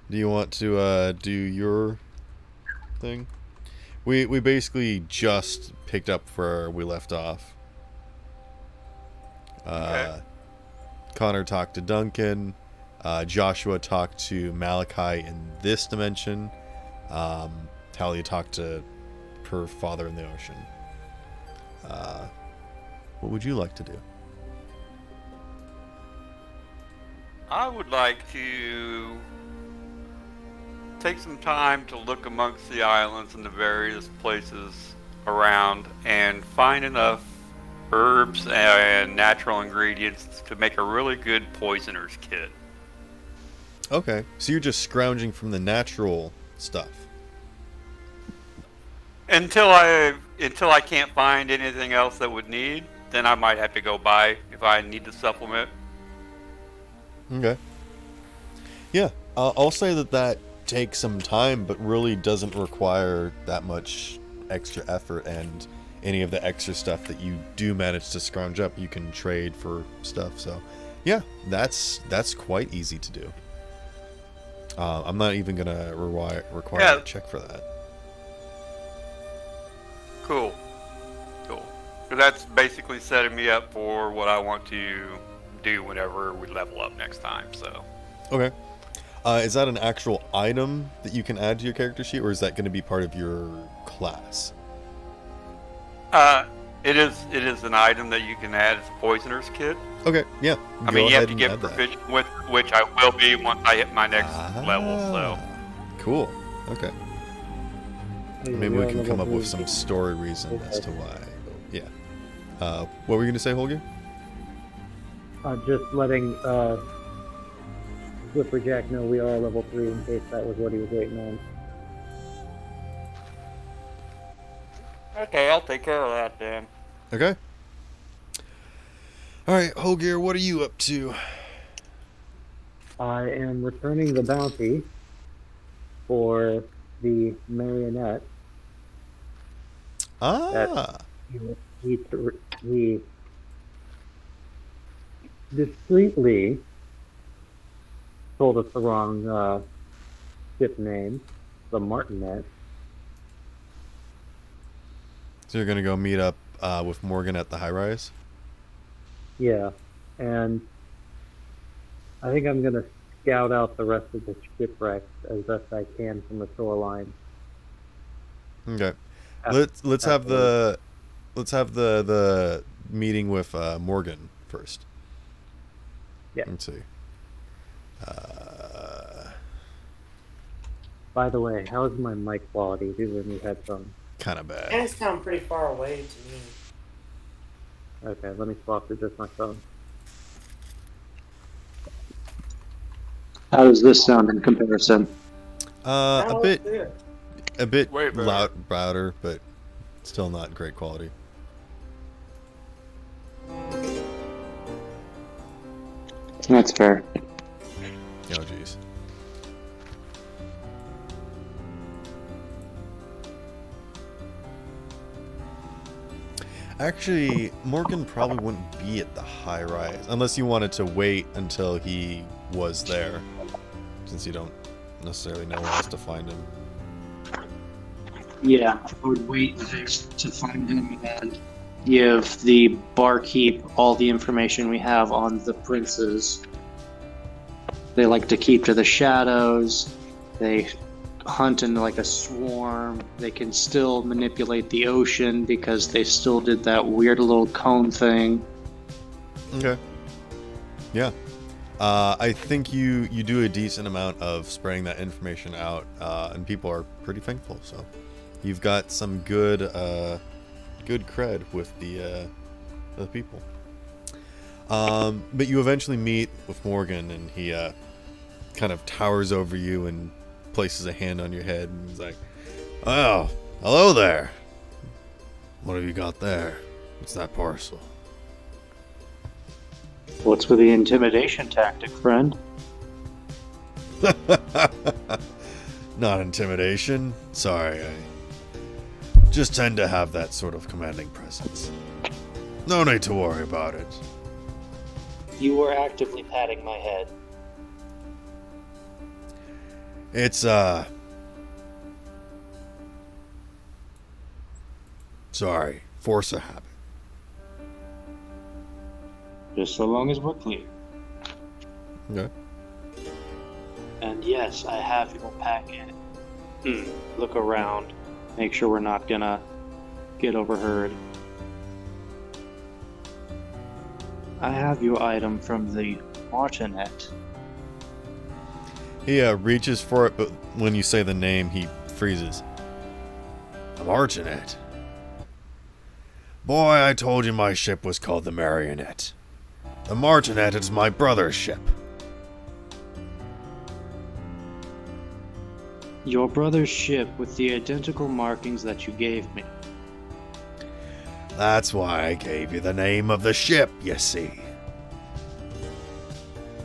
Do you want to do your thing? We basically just picked up where we left off. Okay. Connor talked to Duncan. Joshua talked to Malachi in this dimension. Talia talked to her father in the ocean. What would you like to do? I would like to take some time to look amongst the islands and the various places around and find enough herbs and natural ingredients to make a really good poisoner's kit. Okay, so you're just scrounging from the natural stuff. Until I can't find anything else that would need, then I might have to go buy if I need to supplement. Okay. Yeah, I'll say that takes some time, but really doesn't require that much extra effort, and any of the extra stuff that you do manage to scrounge up, you can trade for stuff. So, yeah, that's quite easy to do. I'm not even gonna require a check for that. Cool. So that's basically setting me up for what I want to do whenever we level up next time. So. Okay. Is that an actual item that you can add to your character sheet, or is that going to be part of your class? It is an item that you can add as a poisoner's kit. Okay, yeah. I mean, you have to get proficient with, which I will be once I hit my next level. So. Cool. Okay. Maybe we can come up with some story reason as to why. Yeah. What were you going to say, Holger? Just letting Flipperjack know we are level 3 in case that was what he was waiting on. Okay, I'll take care of that then. Okay. Alright, Holger, what are you up to? I am returning the bounty for the marionette. Ah. He discreetly told us the wrong ship name, the Martinet. So you're going to go meet up with Morgan at the high rise? Yeah, and I think I'm going to scout out the rest of the shipwrecks as best I can from the shoreline. Okay. Let's have the meeting with Morgan first. Yeah. Let's see. By the way, how is my mic quality? These are new headphones. Kind of bad. They sound pretty far away to me. Okay, let me swap to just my phone. How does this sound in comparison? A bit Way better. louder, but still not great quality. That's fair. Oh, jeez. Actually, Morgan probably wouldn't be at the high rise unless you wanted to wait until he was there, since you don't necessarily know where else to find him. Yeah, I would wait to find him and give the barkeep all the information we have on the princes. They like to keep to the shadows. They hunt in like a swarm. They can still manipulate the ocean because they still did that weird little cone thing. Okay. Yeah. I think you do a decent amount of spraying that information out, and people are pretty thankful. So you've got some good cred with the people. But you eventually meet with Morgan, and he kind of towers over you and places a hand on your head, and he's like, "Oh, hello there. What have you got there? What's that parcel?" What's with the intimidation tactic, friend? Not intimidation. Sorry, I just tend to have that sort of commanding presence. No need to worry about it. You were actively patting my head. It's, sorry, force of habit. Just so long as we're clear. Okay. And yes, I have your packet. Look around. Make sure we're not gonna get overheard. I have your item from the Martinet. He reaches for it, but when you say the name, he freezes. The Martinet. Boy, I told you my ship was called the Marionette. The Martinet is my brother's ship. Your brother's ship with the identical markings that you gave me. That's why I gave you the name of the ship, you see.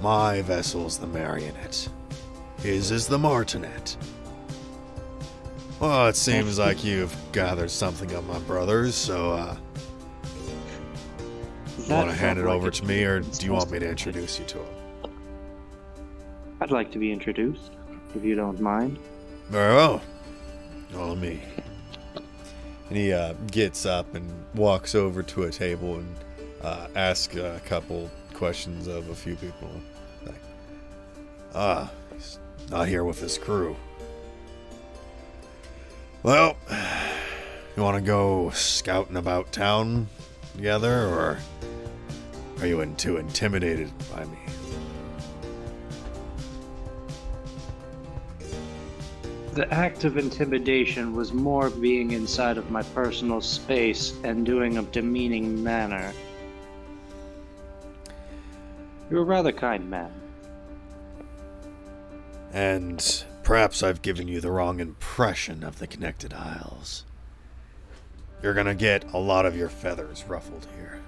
My vessel's the Marionette. His is the Martinet. Well, it seems like you've gathered something of my brother's, so, you want to hand it over to me, or do you want me to introduce you to him? I'd like to be introduced, if you don't mind. Very well. Follow me. And he gets up and walks over to a table and asks a couple questions of a few people. Like, he's not here with his crew. Well, you want to go scouting about town together, or are you too intimidated by me? The act of intimidation was more being inside of my personal space and doing a demeaning manner. You're a rather kind man. And perhaps I've given you the wrong impression of the Connected Isles. You're gonna get a lot of your feathers ruffled here.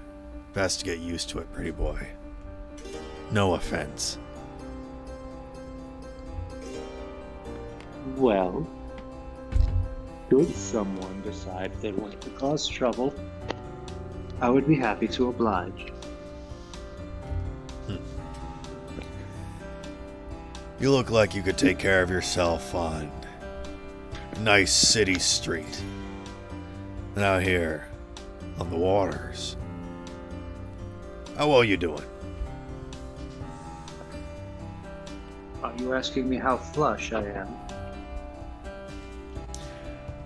Best to get used to it, pretty boy. No offense. Well, should someone decide they want to cause trouble, I would be happy to oblige. You look like you could take care of yourself on a nice city street. And out here, on the waters. How well you doing? Are you asking me how flush I am?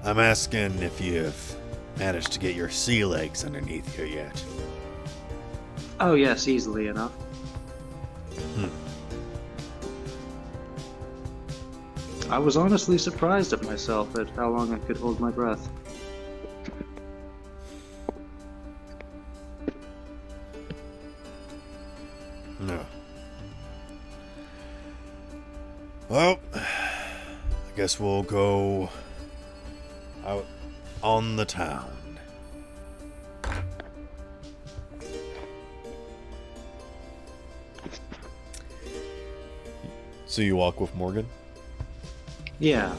I'm asking if you've managed to get your sea legs underneath you yet. Oh yes, easily enough. I was honestly surprised at myself at how long I could hold my breath. No. Well, I guess we'll go out on the town. So you walk with Morgan? Yeah.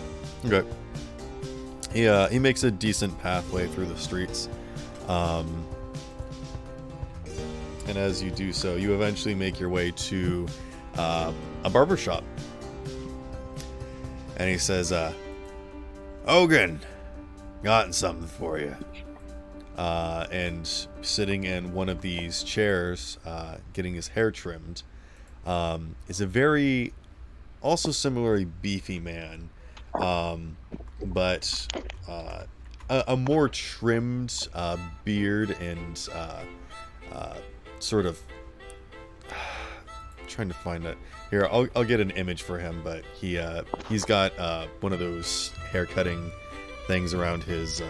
Okay. He makes a decent pathway through the streets. And as you do so, you eventually make your way to a barber shop. And he says, Hogan, gotten something for you. And sitting in one of these chairs, getting his hair trimmed, is a very, also similarly beefy man, but a more trimmed beard and sort of trying to find it here. I'll get an image for him, but he's got one of those hair cutting things around his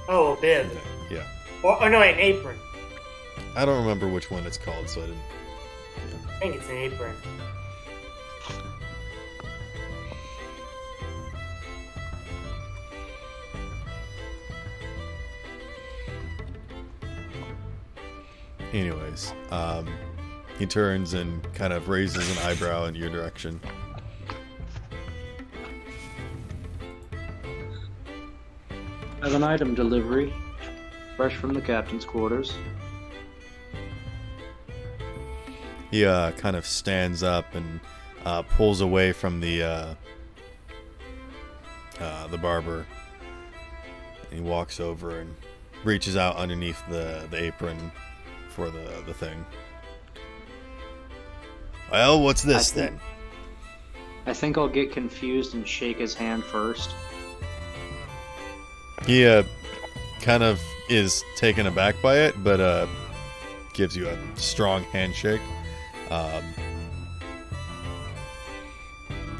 Oh, a bib. yeah. Or no, an apron. I don't remember which one it's called, so I didn't. I think it's an apron. Anyways, he turns and kind of raises an eyebrow in your direction. I have an item delivery, fresh from the captain's quarters. He kind of stands up and pulls away from the barber. And he walks over and reaches out underneath the apron for the thing. Well, what's this then? I think I'll get confused and shake his hand first. He kind of is taken aback by it, but gives you a strong handshake.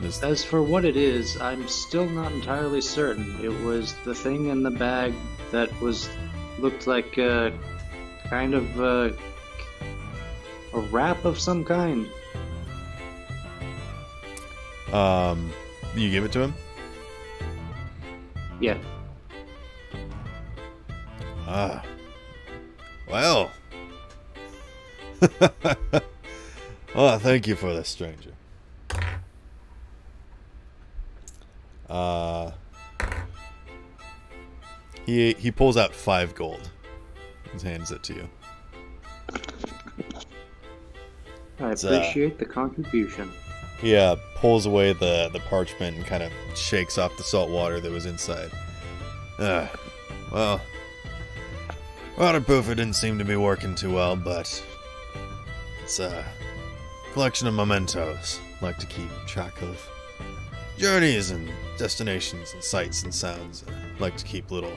As for what it is, I'm still not entirely certain. It was the thing in the bag that looked like kind of a wrap of some kind. You give it to him? Yeah. Ah. Well. Oh, thank you for this, stranger. He pulls out 5 gold and hands it to you. I appreciate the contribution. He pulls away the parchment and kind of shakes off the salt water that was inside. Well, waterproofer didn't seem to be working too well, but it's a collection of mementos. I like to keep track of journeys and destinations and sights and sounds. I like to keep little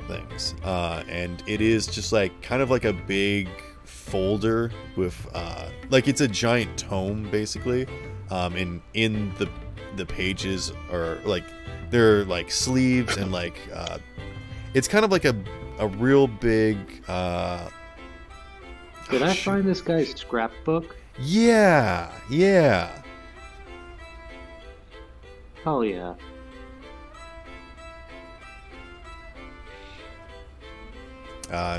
things. And it is just like kind of like a big folder with like it's a giant tome basically. And in the pages are like they're like sleeves and like it's kind of like a real big Did I find this guy's scrapbook? Yeah. Oh yeah.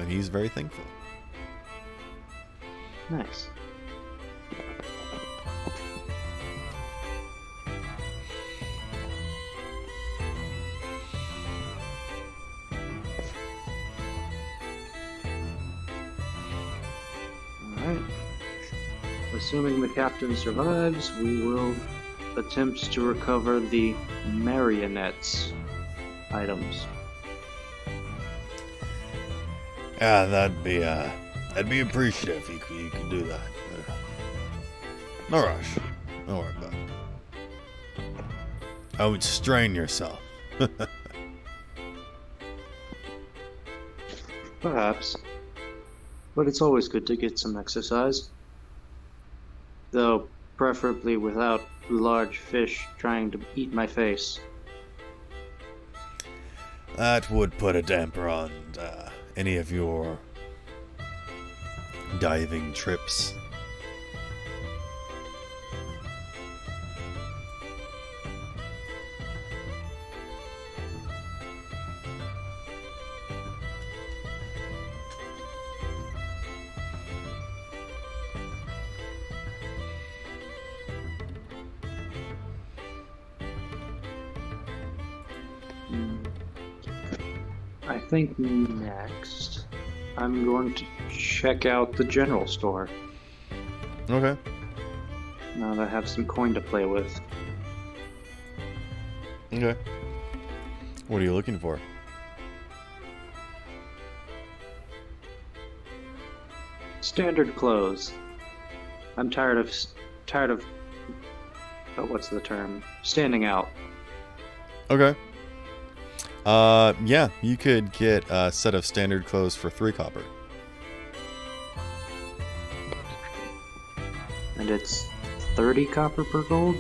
He's very thankful. Nice. Alright. Assuming the captain survives, we will attempt to recover the marionettes items. Yeah, that'd be appreciative if you could do that. No rush. Don't worry about it. I would strain yourself. Perhaps. But it's always good to get some exercise. Though, preferably without large fish trying to eat my face. That would put a damper on any of your diving trips. I think next I'm going to check out the general store. Okay. Now that I have some coin to play with. Okay. What are you looking for? Standard clothes. I'm tired of what's the term? Standing out. Okay. Yeah, you could get a set of standard clothes for 3 copper. And it's 30 copper per gold?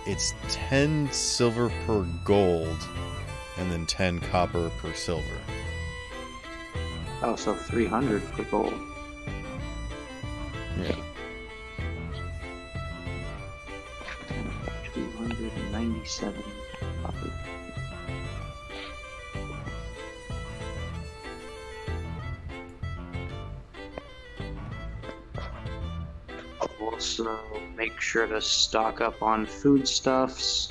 It's 10 silver per gold, and then 10 copper per silver. Oh, so 300 per gold. Yeah. 297 copper. I'll also make sure to stock up on foodstuffs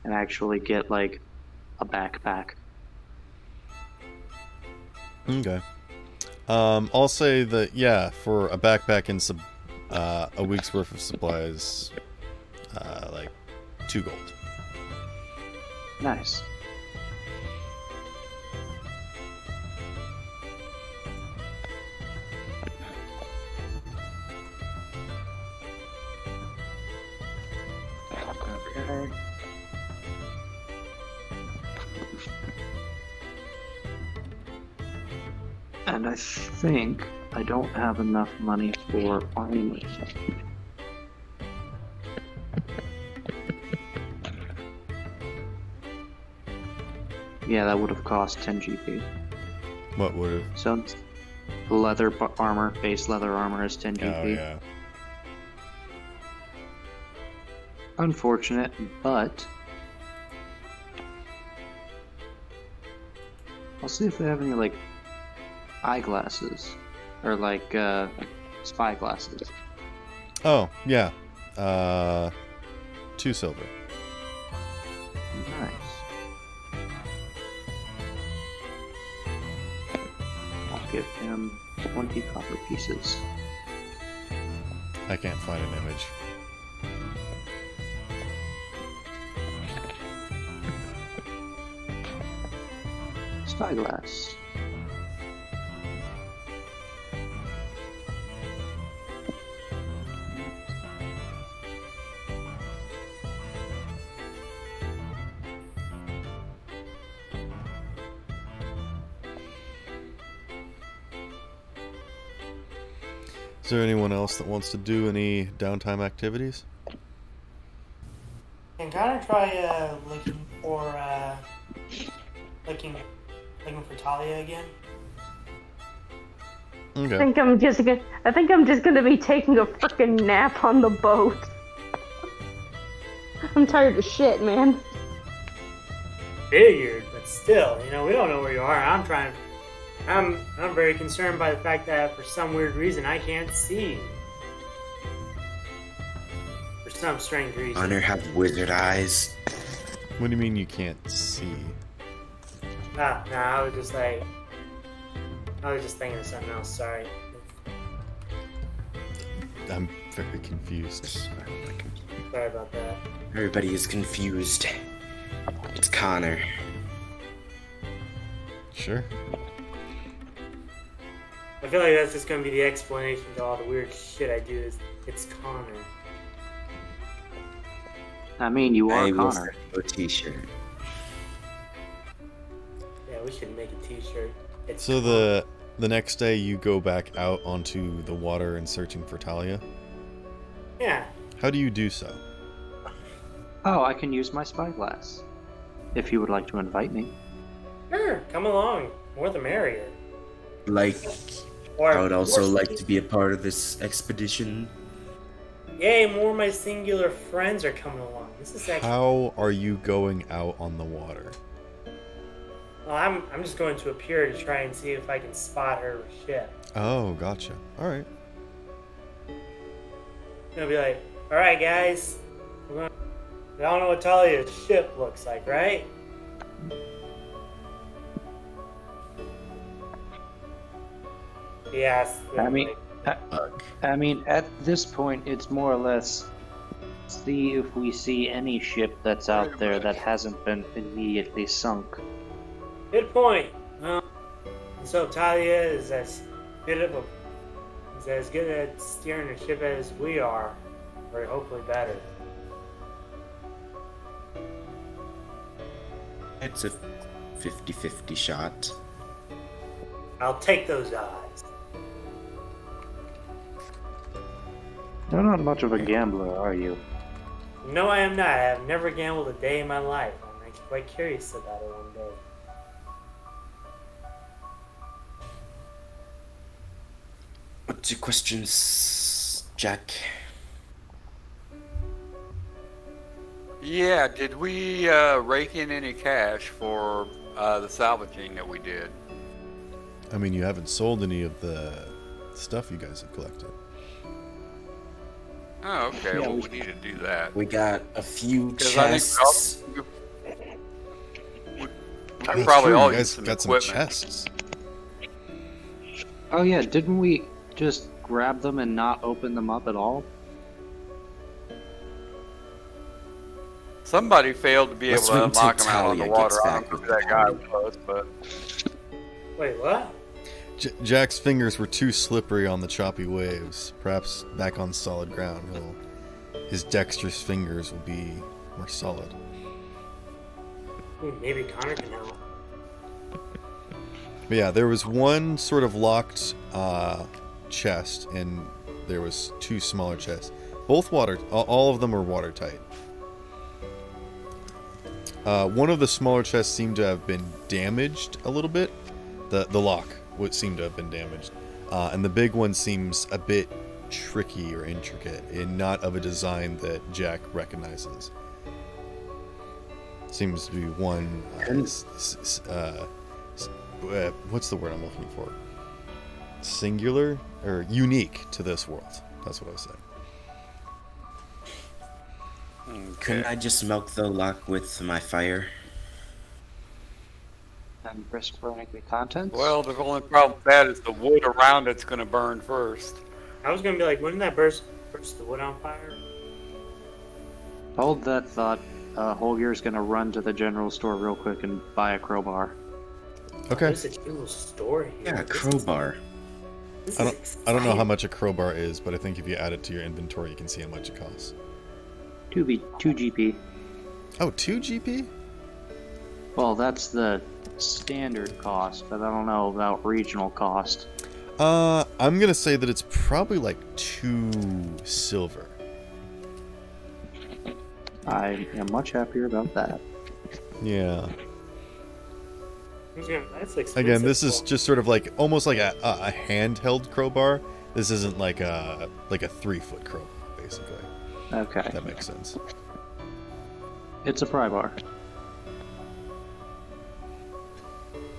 and actually get like a backpack. Okay. I'll say that, yeah, for a backpack and a week's worth of supplies, like 2 gold. Nice. Okay. And I think I don't have enough money for armor. Yeah, that would have cost 10 GP. What would have? So, leather armor, base leather armor is 10 GP. Oh, yeah. Unfortunate, but I'll see if they have any like eyeglasses or like spy glasses. Oh, yeah. 2 silver. Nice. I'll give him 20 copper pieces. I can't find an image. Spyglass. Is there anyone else that wants to do any downtime activities? Can Connor try looking for looking for Talia again? Okay. I think I'm just gonna be taking a freaking nap on the boat. I'm tired of shit, man. Figured, but still, we don't know where you are. I'm very concerned by the fact that for some weird reason I can't see. For some strange reason. Honor have wizard eyes. What do you mean you can't see? No, I was just thinking of something else, sorry. I'm very confused. Sorry about that. Everybody is confused. It's Connor. Sure. I feel like that's just gonna be the explanation to all the weird shit I do. It's Connor. I mean, you are I will Connor. send you a t-shirt. Yeah, we should make a t-shirt. It's So the next day you go back out onto the water and searching for Talia? Yeah. How do you do so? Oh, I can use my spyglass. If you would like to invite me. Sure, come along. More the merrier. Like, Or I would also more like to be a part of this expedition. Yay, more of my singular friends are coming along. This is actually... How are you going out on the water? Well, I'm just going to appear to try and see if I can spot her ship. Oh, gotcha. Alright. I'm gonna be like, alright guys, we all know what Talia's ship looks like, right? Yes. I mean, at this point, it's more or less see if we see any ship that's out there that hasn't been immediately sunk. Good point. So Talia is as good at steering a ship as we are, or hopefully better. It's a 50-50 shot. I'll take those odds. You're not much of a gambler, are you? No, I am not. I have never gambled a day in my life. I'm actually quite curious about it one day. What's your questions, Jack? Yeah, did we rake in any cash for the salvaging that we did? I mean, you haven't sold any of the stuff you guys have collected. Oh, okay. Well, we need to do that. We got a few 'Cause I chests. think we That's probably true, all you use guys some got some equipment. chests. Oh yeah, didn't we just grab them and not open them up at all? Somebody failed to be Let's able to wait until unlock them out on the Talia water. gets I don't know back. who that guy was, but Wait, what? Jack's fingers were too slippery on the choppy waves. Perhaps back on solid ground, his dexterous fingers will be more solid. Maybe Connor can help. But yeah, there was one sort of locked chest, and there was 2 smaller chests. Both all of them are watertight. One of the smaller chests seemed to have been damaged a little bit. The lock would seem to have been damaged. And the big one seems a bit tricky or intricate, and not of a design that Jack recognizes. Seems to be one... what's the word I'm looking for? Singular? Or unique to this world. That's what I was saying. Couldn't I just milk the lock with my fire? And risk burning the contents? Well, the only problem with that is the wood around it's going to burn first. I was gonna be like, wouldn't that burst the wood on fire? Hold that thought. Holger's gonna run to the general store real quick and buy a crowbar. Okay. There's a general store here. Yeah, crowbar. I don't know how much a crowbar is, but I think if you add it to your inventory, you can see how much it costs. 2 GP. Oh, 2 GP? Well, that's the standard cost, but I don't know about regional cost. I'm gonna say that it's probably like 2 silver. I am much happier about that. Yeah. That's expensive. Again, this is just sort of like almost like a handheld crowbar. This isn't like a 3-foot crowbar, basically. Okay. If that makes sense. It's a pry bar.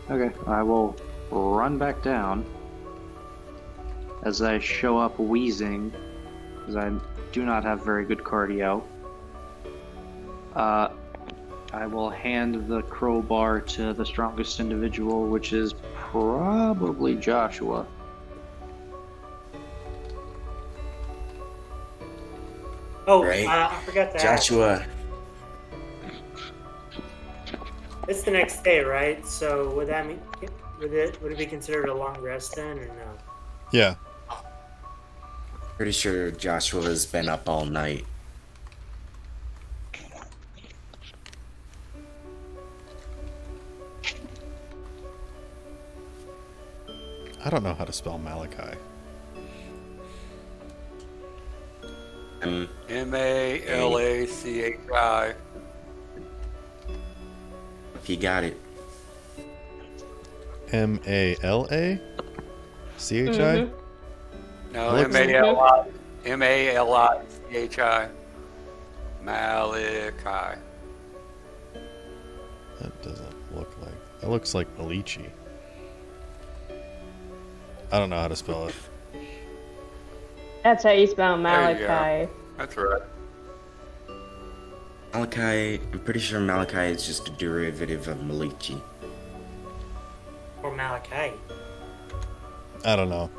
Okay, I will run back down as I show up wheezing, because I do not have very good cardio. I will hand the crowbar to the strongest individual, which is probably Joshua. Oh, Right. I forgot that. Joshua, It's the next day, right? So would that mean would it be considered a long rest then, or no? Yeah. pretty sure Joshua has been up all night. I don't know how to spell Malachi. Malachi. He got it. Malachi? No, Alex? Malichi. Malachi. That doesn't look like... That looks like Malichi. I don't know how to spell it. That's how you spell There you go. Malachi. That's right. Malachi, I'm pretty sure Malachi is just a derivative of Malichi. Or Malachi. I don't know.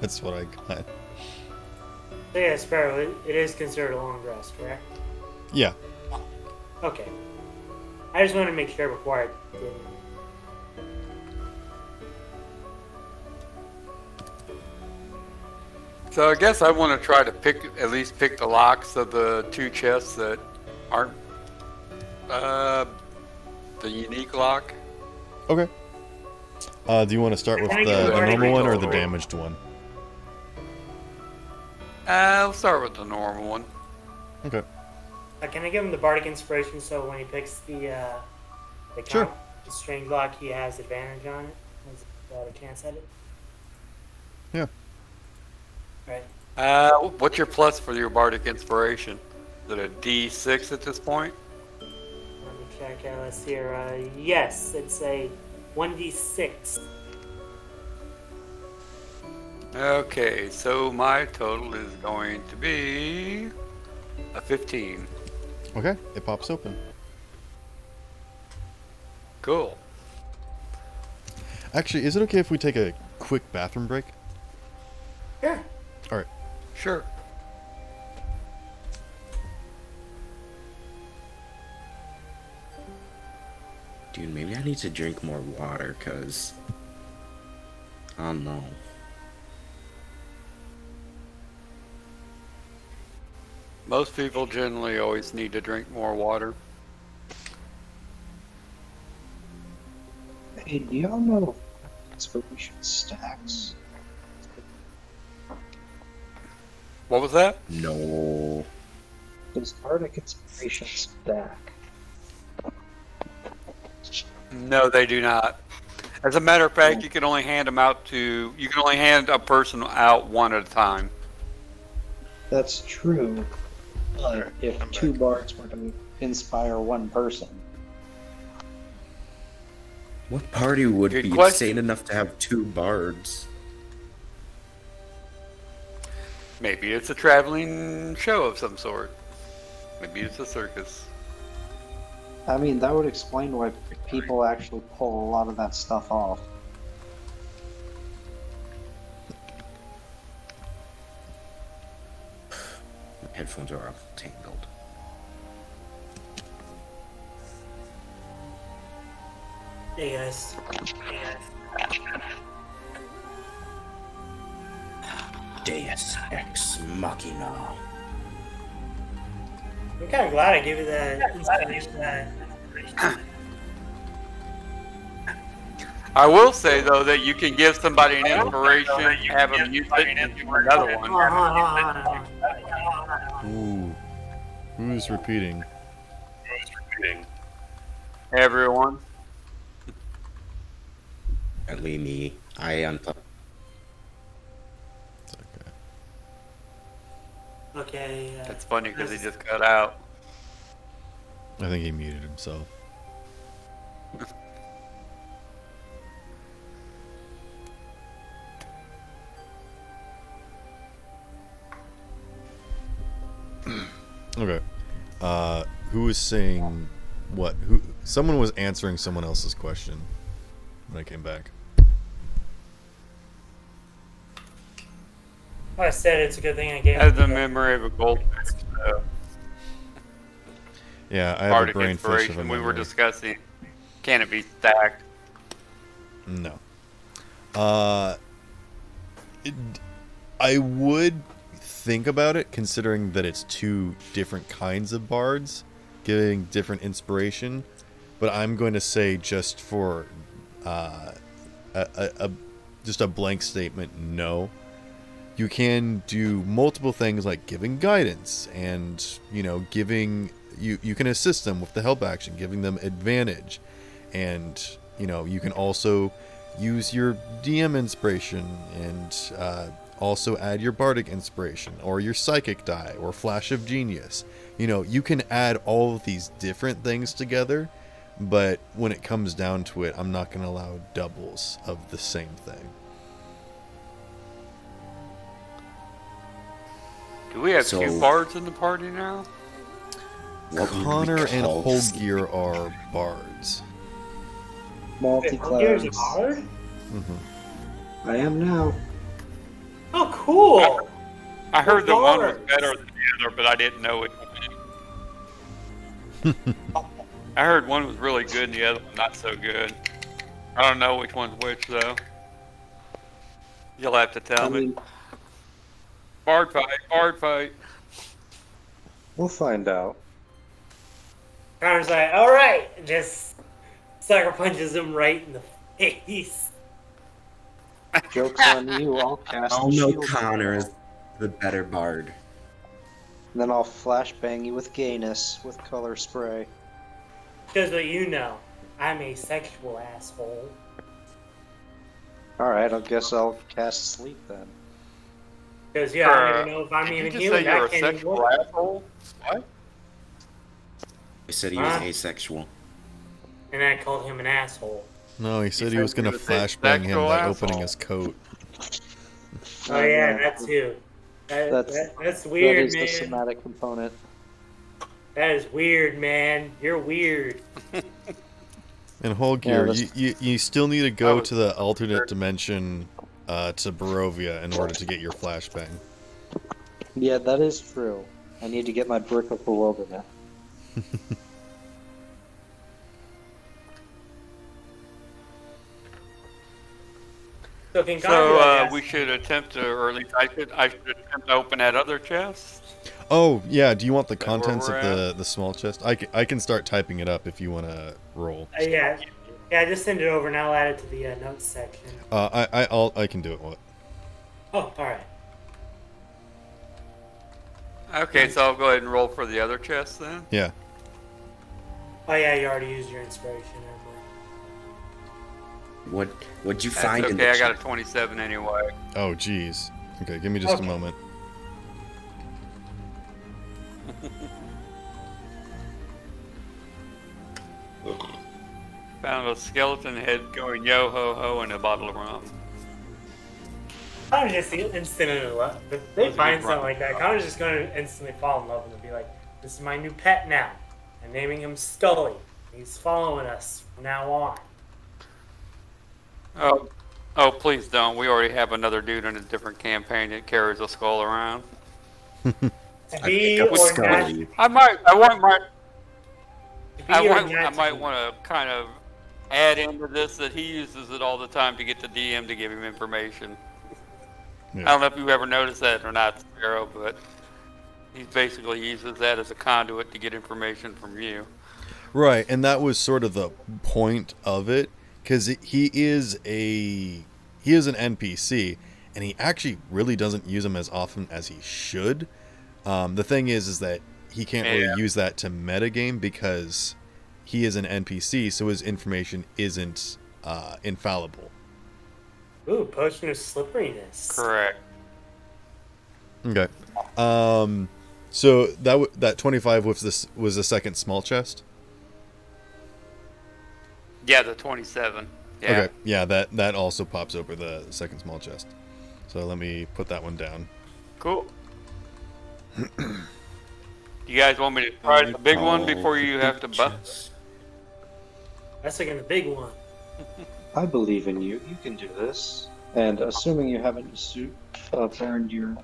That's what I got. So yeah, Sparrow, it is considered a long rest, correct? Yeah. Okay. I just wanted to make sure before I did. So I guess I want to try to at least pick the locks of the 2 chests that aren't the unique lock. Okay. Do you want to start with Can I the get a normal one or the warning? damaged one? I'll start with the normal one. Okay. Can I give him the bardic inspiration so when he picks the Sure. the strange lock, he has advantage on it? Has a chance at it? Yeah. Right. What's your plus for your bardic inspiration? Is it a D6 at this point? Let me check. Let's see here. Yes, it's a 1d6. Okay, so my total is going to be a 15. Okay. It pops open. Cool. Actually, is it okay if we take a quick bathroom break? Yeah. All right. Sure. Dude, maybe I need to drink more water, cause... I don't know. Most people generally always need to drink more water. Hey, do y'all know inspiration stacks? What was that? No. Does Bardic Inspiration stack? No, they do not. As a matter of fact, you can only hand them out to. You can only hand a person out one at a time. That's true. But if two bards were to inspire one person, What party would Good be question. insane enough to have 2 bards? Maybe it's a traveling show of some sort. Maybe it's a circus. I mean, that would explain why people actually pull a lot of that stuff off. Headphones are all tangled. Hey guys. Deus Ex Machina. I'm kind of glad I gave you that inspiration. I will say though that you can give somebody an inspiration, have them use it, and give them another one. Ooh. Who's repeating? Everyone. Only me. I unplugged. It's okay. Okay. That's funny because he just cut out. I think he muted himself. Okay. Who was saying what? Who? Someone was answering someone else's question when I came back. I said it's a good thing I gave Has you the that. memory of a goldfish. Yeah, I have a Bardic brain fish of a inspiration. We were memory. discussing. Can it be stacked? No. I would think about it, considering that it's 2 different kinds of bards, giving different inspiration. But I'm going to say, just for just a blank statement, no. You can do multiple things like giving guidance, and giving you can assist them with the help action, giving them advantage, and you can also use your DM inspiration and also add your bardic inspiration or your psychic die or flash of genius. You can add all of these different things together, but when it comes down to it, I'm not going to allow doubles of the same thing. Do we have So- 2 bards in the party now? What would we Connor and call Holgear are bards. Here's Multi-class. a card? I am now. Oh, cool! I heard the one was bards. better than the other, but I didn't know it. I heard one was really good and the other one not so good. I don't know which one's which though. You'll have to tell I me. mean, Bard fight, bard fight. we'll find out. Connor's like, alright! Just sucker punches him right in the face. Joke's on you, I'll cast Oh the no, shield. Connor is the better bard. And then I'll flashbang you with gayness with color spray. Because what you know, I'm a sexual asshole. Alright, I guess I'll cast sleep then. Because, yeah, I don't even know if I'm Did even you just human. say you're I a can't sexual even asshole? What? He said he was Huh? asexual. And I called him an asshole. No, he said he said was going you to were the flashbang him sexual by asshole. opening his coat. Oh, yeah, that's you. That's That weird, is the man. somatic component. That is weird, man. You're weird. And Holgear, that's- you still need to go Oh. to the alternate dimension to Barovia in order to get your flashbang. Yeah, that is true. I need to get my brick of bewilderment. So, can So Connor we should attempt to, or at least I should attempt to open that other chest. Oh, yeah, do you want the Is that where contents of we're the small chest? I can start typing it up if you want to roll. yeah, just send it over and I'll add it to the notes section. I can do it. What? Oh, alright. Okay, so I'll go ahead and roll for the other chest then. Yeah. Oh yeah, you already used your inspiration. What'd you That's find in okay, the I got a chest? 27 anyway. Oh, geez. Okay, give me just a Okay. moment. Found a skeleton head going yo ho ho and a bottle of rum. Connor's just instantly in love. If they That's a find good something run. like that, Connor's just going to instantly fall in love with him and be like, "This is my new pet now. I'm naming him Scully. He's following us from now on." Oh, please don't. We already have another dude in a different campaign that carries a skull around. To be pick up or Scully. not, I to be or not might to be. want to kind of add into this that he uses it all the time to get the DM to give him information. I Yeah. don't know if you ever noticed that or not, Sparrow, but he basically uses that as a conduit to get information from you. Right, and that was sort of the point of it, because he is an NPC, and he actually really doesn't use them as often as he should. The thing is that he can't really use that to metagame because he is an NPC, so his information isn't infallible. Ooh, potion of slipperiness. Correct. Okay. So that 25 was the second small chest. Yeah, the 27. Yeah. Okay. Yeah, that also pops over the second small chest. So let me put that one down. Cool. You guys want me to try the big one before you have to bust? That's like in the big one. I believe in you. You can do this. And assuming you haven't burned your...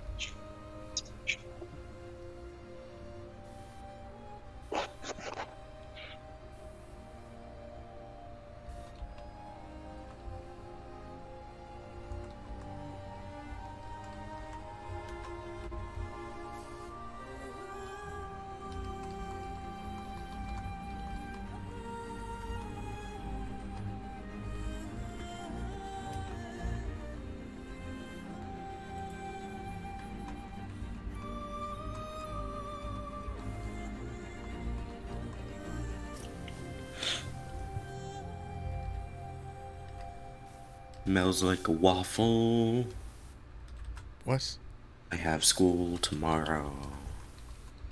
Smells like a waffle. What? I have school tomorrow.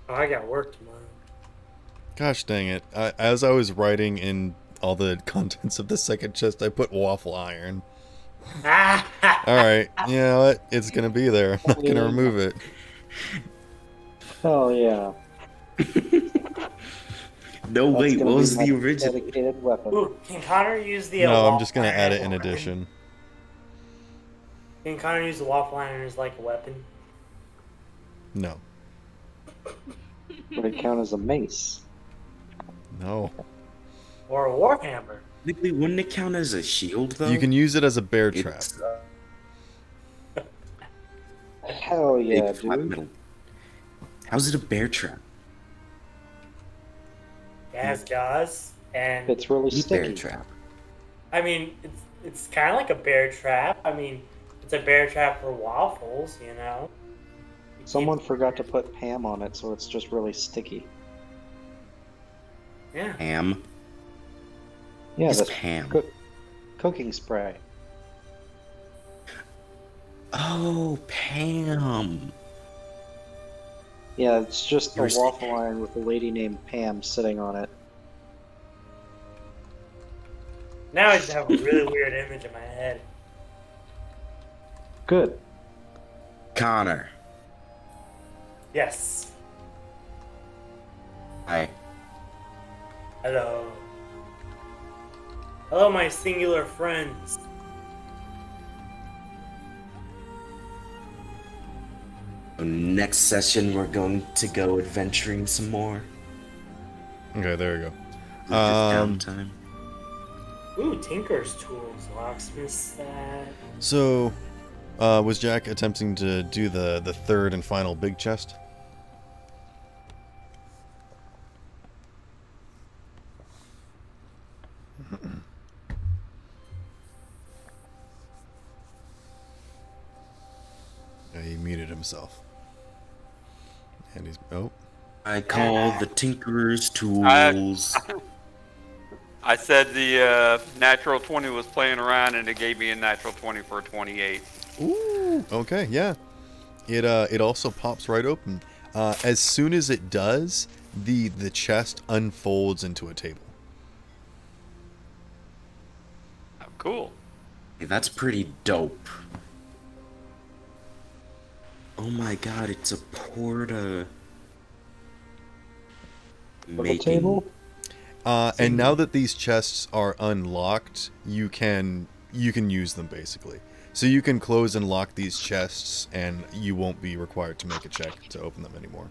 Oh, I got work tomorrow. Gosh dang it. As I was writing in all the contents of the second chest, I put waffle iron. Alright, you know what? It's gonna be there. I'm not gonna remove it. Oh, yeah. No, That's wait, gonna what be was my the original? dedicated weapon. Ooh, can Connor use the? No, I'm waffle just gonna iron add as it a in weapon? addition. Can Connor use the waffle iron as like a weapon? No. Would it count as a mace? No. Or a warhammer? Technically, wouldn't it count as a shield, though? You can use it as a bear trap. It's, Hell yeah, big flat dude. metal. How's it a bear trap? It has jaws, and It's really Eat bear sticky. trap. I mean, it's kind of like a bear trap. I mean, it's a bear trap for waffles, you know. Someone forgot to put Pam on it, so it's just really sticky. Yeah. Pam. Yeah, It's that's Pam. cooking spray. Oh, Pam. Yeah, it's just a You're saying- waffle iron with a lady named Pam sitting on it. Now I just have a really weird image in my head. Good. Connor. Yes. Hi. Hello. Hello, my singular friends. Next session, we're going to go adventuring some more. Okay, there we go. Downtime. Ooh, Tinker's tools, locksmith's set. So, was Jack attempting to do the third and final big chest? Yeah, he muted himself. And he's oh. I call the Tinkerer's tools. I said the natural 20 was playing around, and it gave me a natural 20 for a 28. Ooh. Okay. Yeah. It also pops right open. As soon as it does, the chest unfolds into a table. Oh, cool. Hey, that's pretty dope. Oh my god, it's a porta. Little table? And now that these chests are unlocked, you can use them basically. So you can close and lock these chests, and you won't be required to make a check to open them anymore.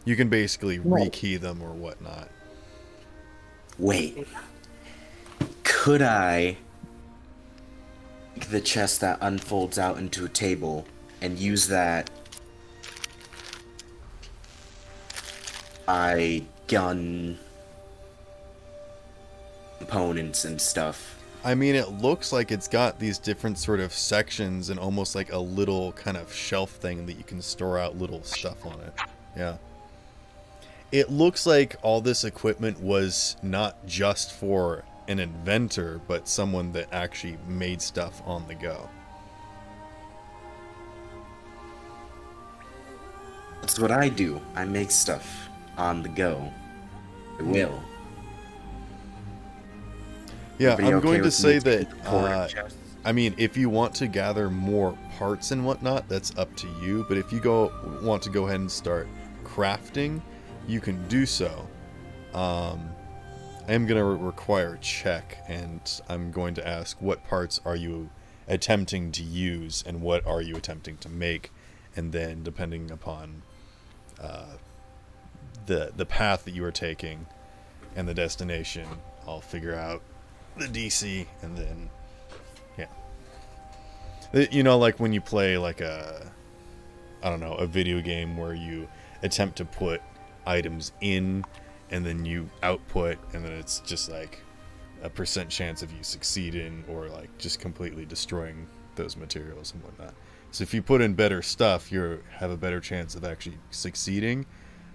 You can basically rekey them or whatnot. Wait. Could I take the chest that unfolds out into a table and use that I gun components and stuff? I mean, it looks like it's got these different sort of sections and almost like a little kind of shelf thing that you can store out little stuff on it. Yeah. It looks like all this equipment was not just for an inventor, but someone that actually made stuff on the go. That's what I do. I make stuff on the go. I will. Yeah, Everybody I'm okay going to with say me that, taking the porta chest? I mean, if you want to gather more parts and whatnot, that's up to you. But if you want to go ahead and start crafting, you can do so. I am going to require a check, and I'm going to ask what parts are you attempting to use and what are you attempting to make, and then depending upon the path that you are taking and the destination, I'll figure out the DC, and then yeah, you know, like when you play like a video game where you attempt to put items in and then you output, and then it's just like a % chance of you succeeding or like just completely destroying those materials and whatnot. So if you put in better stuff, you have a better chance of actually succeeding,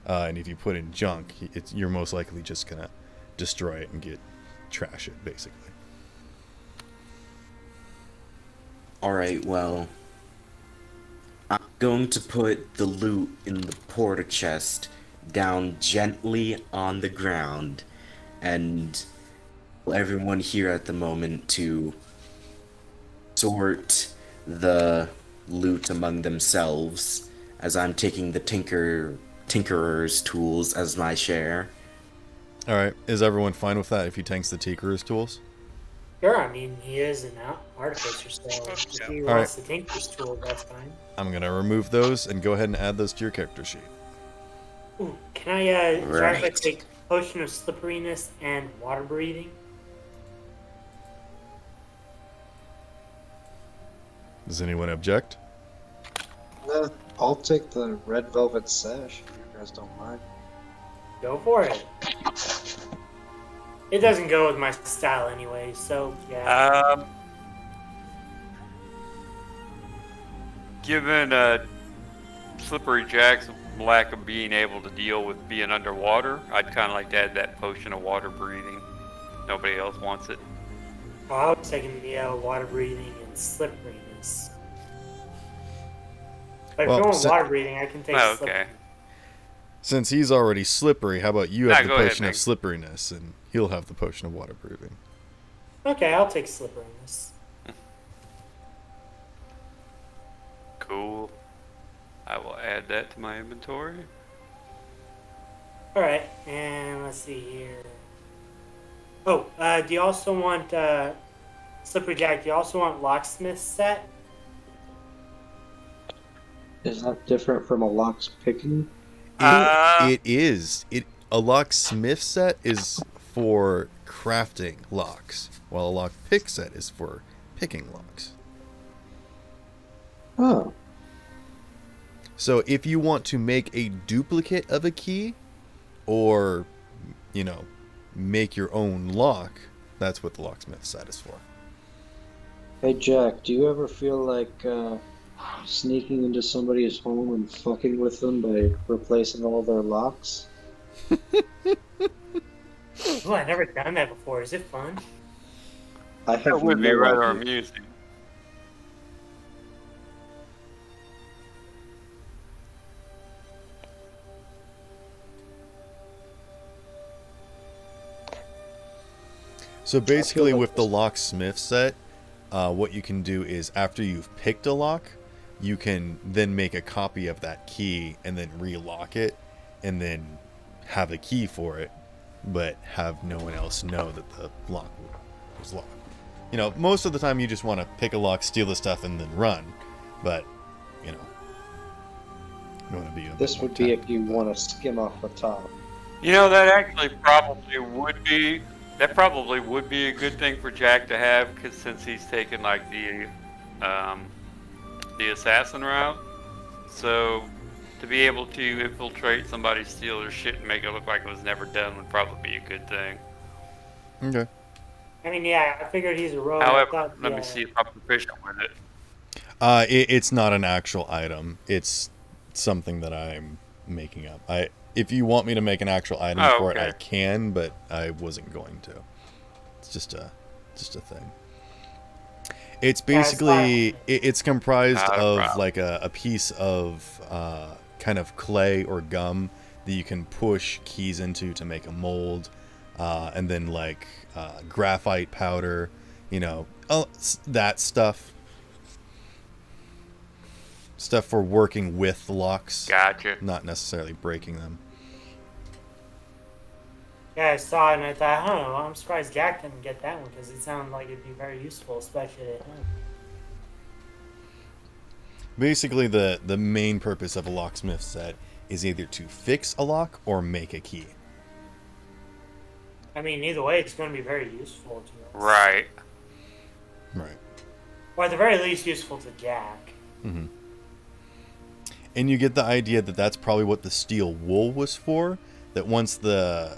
and if you put in junk, you're most likely just gonna destroy it and trash it, basically. Alright, well, I'm going to put the loot in the porta chest down gently on the ground, and everyone here at the moment to sort the loot among themselves, as I'm taking the Tinkerer's tools as my share. Alright, is everyone fine with that if he tanks the Tinkerer's tools? Sure, I mean, he is an artificer, so if he wants to take this tool, that's fine. I'm going to remove those and go ahead and add those to your character sheet. Ooh, can I try to Right. take potion of slipperiness and water breathing? Does anyone object? I'll take the red velvet sash if you guys don't mind. Go for it. It doesn't go with my style anyway, so yeah. Given Slippery Jack's lack of being able to deal with being underwater, I'd kind of like to add that potion of water breathing. Nobody else wants it. Well, I was taking the water breathing and slipperiness. But if Well, you want so- water breathing, I can take Oh, slippery. okay. Since he's already slippery, how about you have Nah, the go ahead, potion of Nick. slipperiness, and he'll have the potion of water breathing. Okay, I'll take slipperiness. Cool. I will add that to my inventory. Alright, and let's see here. Oh, do you also want, Slippery Jack, do you also want Locksmith set? Is that different from a lock's picking? It is. A locksmith set is for crafting locks, while a lock pick set is for picking locks. Oh. So if you want to make a duplicate of a key, or, you know, make your own lock, that's what the locksmith set is for. Hey Jack, do you ever feel like Sneaking into somebody's home and fucking with them by replacing all their locks. Oh, I've never done that before. Is it fun? I That have would be no rather idea. amusing. So basically, like with the this- locksmith set, what you can do is after you've picked a lock, you can then make a copy of that key and then relock it, and then have a key for it, but have no one else know that the lock was locked. You know, most of the time you just want to pick a lock, steal the stuff, and then run. But, you know, you want to be a bit This more would be if tactical. you want to skim off the top. You know, that actually probably would be. That probably would be a good thing for Jack to have, because since he's taken like the assassin route, so to be able to infiltrate somebody, steal their shit, and make it look like it was never done would probably be a good thing. Okay. I mean, yeah, I figured he's a rogue. I However, thought, let yeah. me see if I'm proficient with it. It's not an actual item. It's something that I'm making up. If you want me to make an actual item Oh, for it, okay. I can, but I wasn't going to. It's just a thing. It's basically it's comprised Not a of problem. like a piece of kind of clay or gum that you can push keys into to make a mold, and then like graphite powder, you know, that stuff for working with locks, Gotcha. not necessarily breaking them. Yeah, I saw it and I thought, huh, well, I'm surprised Jack didn't get that one because it sounded like it'd be very useful, especially at home. Basically, the main purpose of a locksmith set is either to fix a lock or make a key. I mean, either way, it's going to be very useful to us. Right. Right. Or at the very least, useful to Jack. Mm-hmm. And you get the idea that that's probably what the steel wool was for. That once the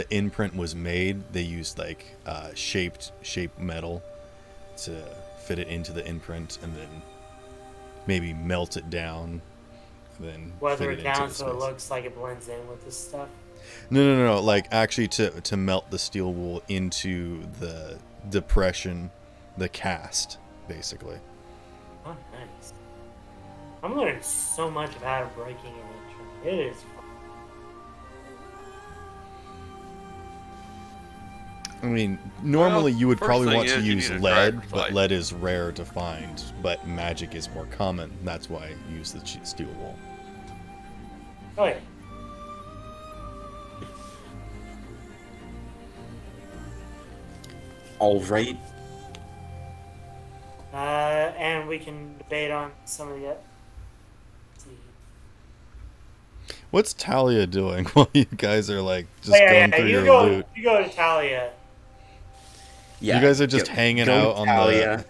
imprint was made, they used like shaped metal to fit it into the imprint, and then maybe melt it down, and then Weather fit it it into down the so it space. looks like it blends in with this stuff. No. Like actually to melt the steel wool into the depression, the cast, basically. Oh, nice. I'm learning so much about breaking and entering. It is fun. I mean, normally Well, you would first probably thing want to is you use need a lead, driver's but license. lead is rare to find. But magic is more common. That's why I use the steel wool. Oh, yeah. All right. And we can debate on some of the. Let's see. What's Talia doing while you guys are like just Oh, yeah, going yeah, through you your go. loot? You go to Talia. Yeah. You guys are just hanging go out on Talia,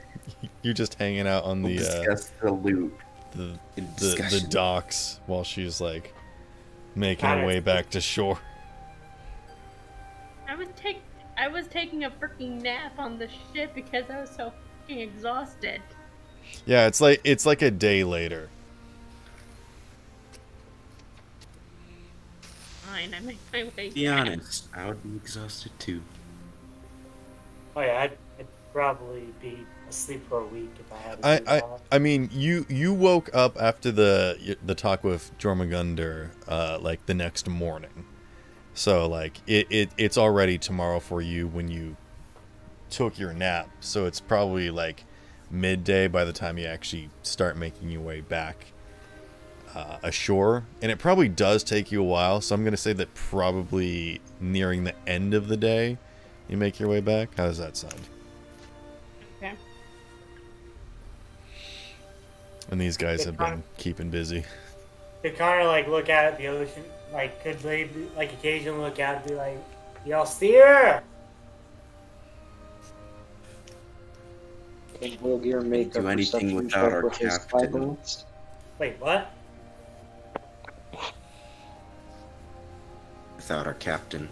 You're just hanging out on we'll the discuss the loot. the discussion. docks while she's like making her Got it. way back to shore. I was taking a freaking nap on the ship because I was so fucking exhausted. Yeah, it's like a day later. Fine, I make my way. Be back. honest, I would be exhausted too. Oh yeah, I'd probably be asleep for a week if I had to do that. I mean, you woke up after the talk with Jormungandr like the next morning, so like it's already tomorrow for you when you took your nap. So it's probably like midday by the time you actually start making your way back ashore, and it probably does take you a while. So I'm gonna say that probably nearing the end of the day, you make your way back. How does that sound? Okay. And these guys have been keeping busy. Could Connor like look out at the ocean? Like, could they like occasionally look out and be like, "Y'all steer"? Can Wilgear make Do a anything perception without check our with his captain. eyeballs? Wait, what? Without our captain.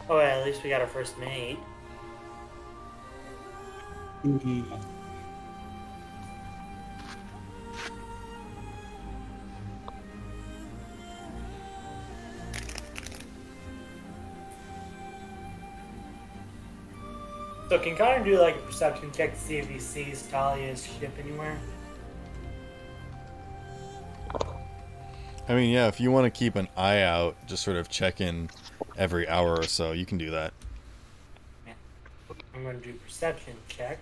Oh, yeah, at least we got our first mate. So can Connor do like a perception check to see if he sees Talia's ship anywhere? I mean, yeah, if you want to keep an eye out, just sort of check in every hour or so, you can do that. I'm going to do perception check.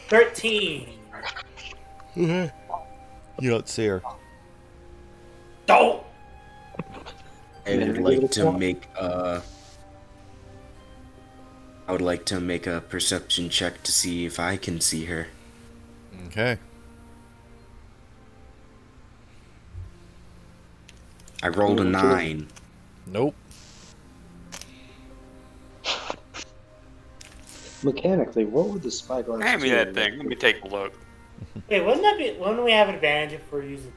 $13. You don't see her. Don't. I would like to make a perception check to see if I can see her. Okay. I rolled a 9. Nope. Mechanically, what would the spyglass Hand me do? that thing. Let me take a look. Wait, wouldn't we have an advantage if we're using?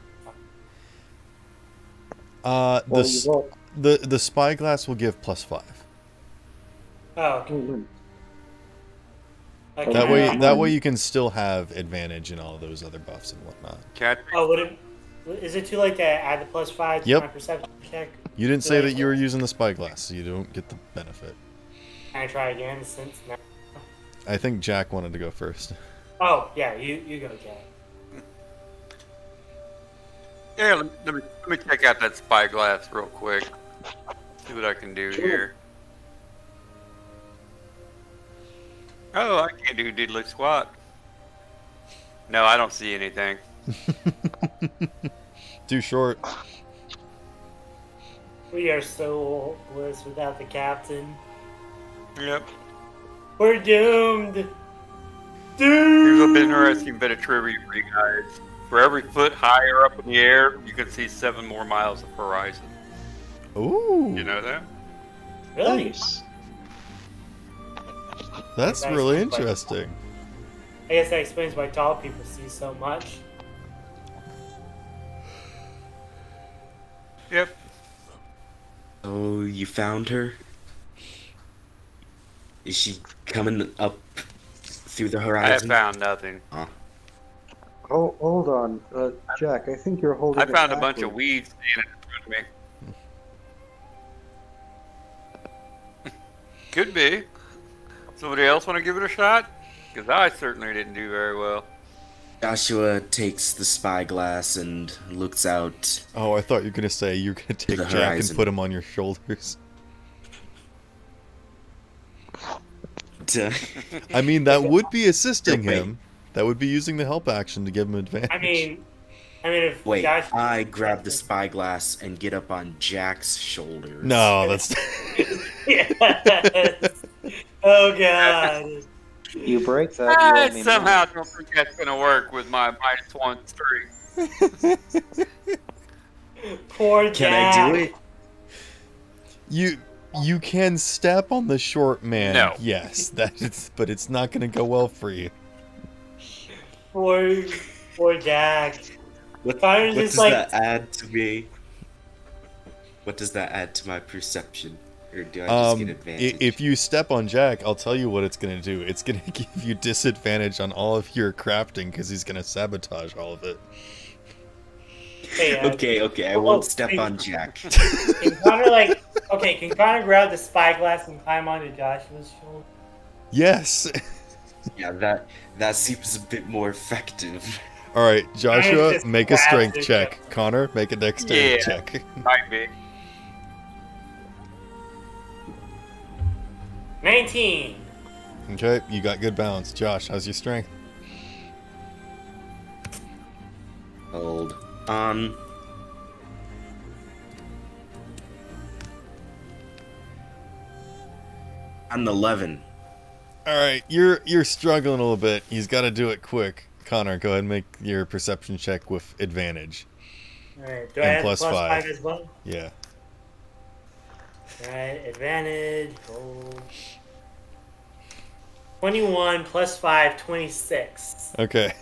The spyglass will give +5. Oh, okay. Okay. That way you can still have advantage in all those other buffs and whatnot. Oh, is it too late to add the +5 to my perception check? You didn't say that you were using the spyglass, so you don't get the benefit. Can I try again since now? I think Jack wanted to go first. Oh, yeah, you go, Jack. Yeah, let me check out that spyglass real quick. See what I can do here. Oh, I can't do diddly squat. No, I don't see anything. Too short. We are so hopeless without the captain. Yep. We're doomed. Here's a bit interesting bit of trivia for you guys. For every foot higher up in the air, you can see 7 more miles of horizon. Ooh. You know that? Really? Nice. That's really interesting. I guess that explains why tall people see so much. Yep. Oh, you found her? Is she coming up through the horizon? I found nothing. Huh. Oh, hold on, Jack. I think you're holding. I found it a bunch of backwards. weeds standing in front of me. Could be. Somebody else want to give it a shot? Because I certainly didn't do very well. Joshua takes the spyglass and looks out. Oh, I thought you were going to say you're going to take the Jack horizon. and put him on your shoulders. I mean, that would be assisting him. That would be using the help action to give him advantage. I mean, if Wait, Josh... I grab the spyglass and get up on Jack's shoulders. No, that's... Yes. Oh, God. You break that. I you owe me somehow money. don't think that's going to work with my -1 streak. Poor Jack. Can I do it? You can step on the short man. No. Yes, but it's not going to go well for you. Poor Jack. What Connor's does just like... that add to me? What does that add to my perception? Or do I just get advantage? If you step on Jack, I'll tell you what it's going to do. It's going to give you disadvantage on all of your crafting because he's going to sabotage all of it. Hey, okay, I won't step on Jack. Can Connor grab the spyglass and climb onto Joshua's shoulder? Yes. Yeah, that seems a bit more effective. All right, Joshua, just make a strength grabs it. check. Connor, make a dexterity Yeah. check. Might be. 19. Okay, you got good balance. Josh, how's your strength? Hold on. I'm 11. All right, you're struggling a little bit. He's got to do it quick. Connor, go ahead and make your perception check with advantage. Alright, do And I have plus plus five. 5 as well? Yeah. Alright, advantage. Roll. 21 plus 5, 26. Okay.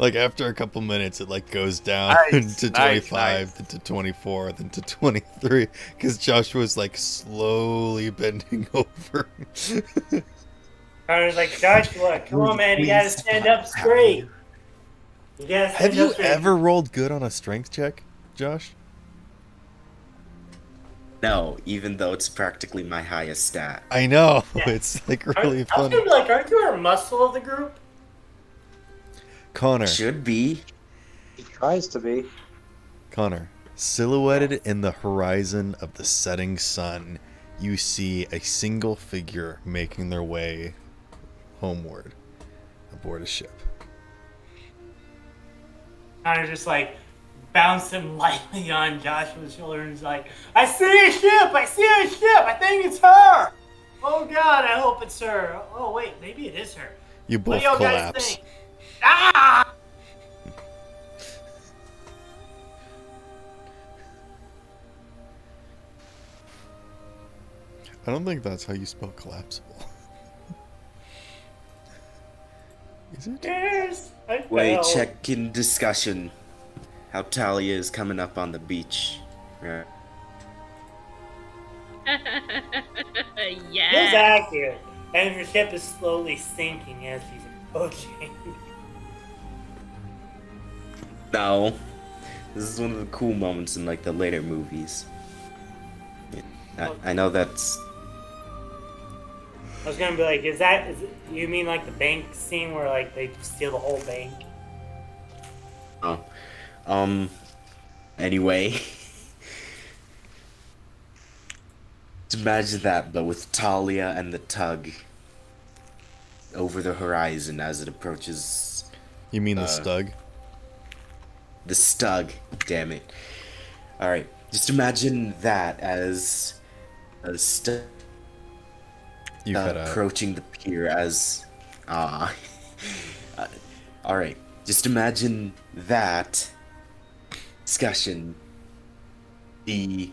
Like after a couple minutes, it like goes down Nice, to nice, 25, nice. then to 24, then to 23, because Joshua's like slowly bending over. Connor's like, Joshua, come on, man, you gotta stand up straight. You gotta stand Have up you straight. ever rolled good on a strength check, Josh? No, even though it's practically my highest stat. I know. Yeah. It's like really I was funny. gonna be like, aren't you our muscle of the group? Connor, Should be. He tries to be. Connor, silhouetted in the horizon of the setting sun, you see a single figure making their way homeward aboard a ship. Connor just like bouncing lightly on Joshua's shoulder and is like, I see a ship! I see a ship! I think it's her! Oh god, I hope it's her. Oh wait, maybe it is her. You What both do y'all guys collapse. think? Ah! I don't think that's how you spell collapsible. Is it? Yes, I Wait, fell. check in discussion. How Talia is coming up on the beach. Right. It was Yeah. accurate. And her ship is slowly sinking as she's approaching. No. This is one of the cool moments in like the later movies. I know that's I was gonna be like, you mean like the bank scene where like they steal the whole bank? anyway. Just imagine that, but with Talia and the tug over the horizon as it approaches. You mean the stug? The stug, damn it. Alright, just imagine that as a stug You cut out. approaching the pier as. Alright, just imagine that discussion. The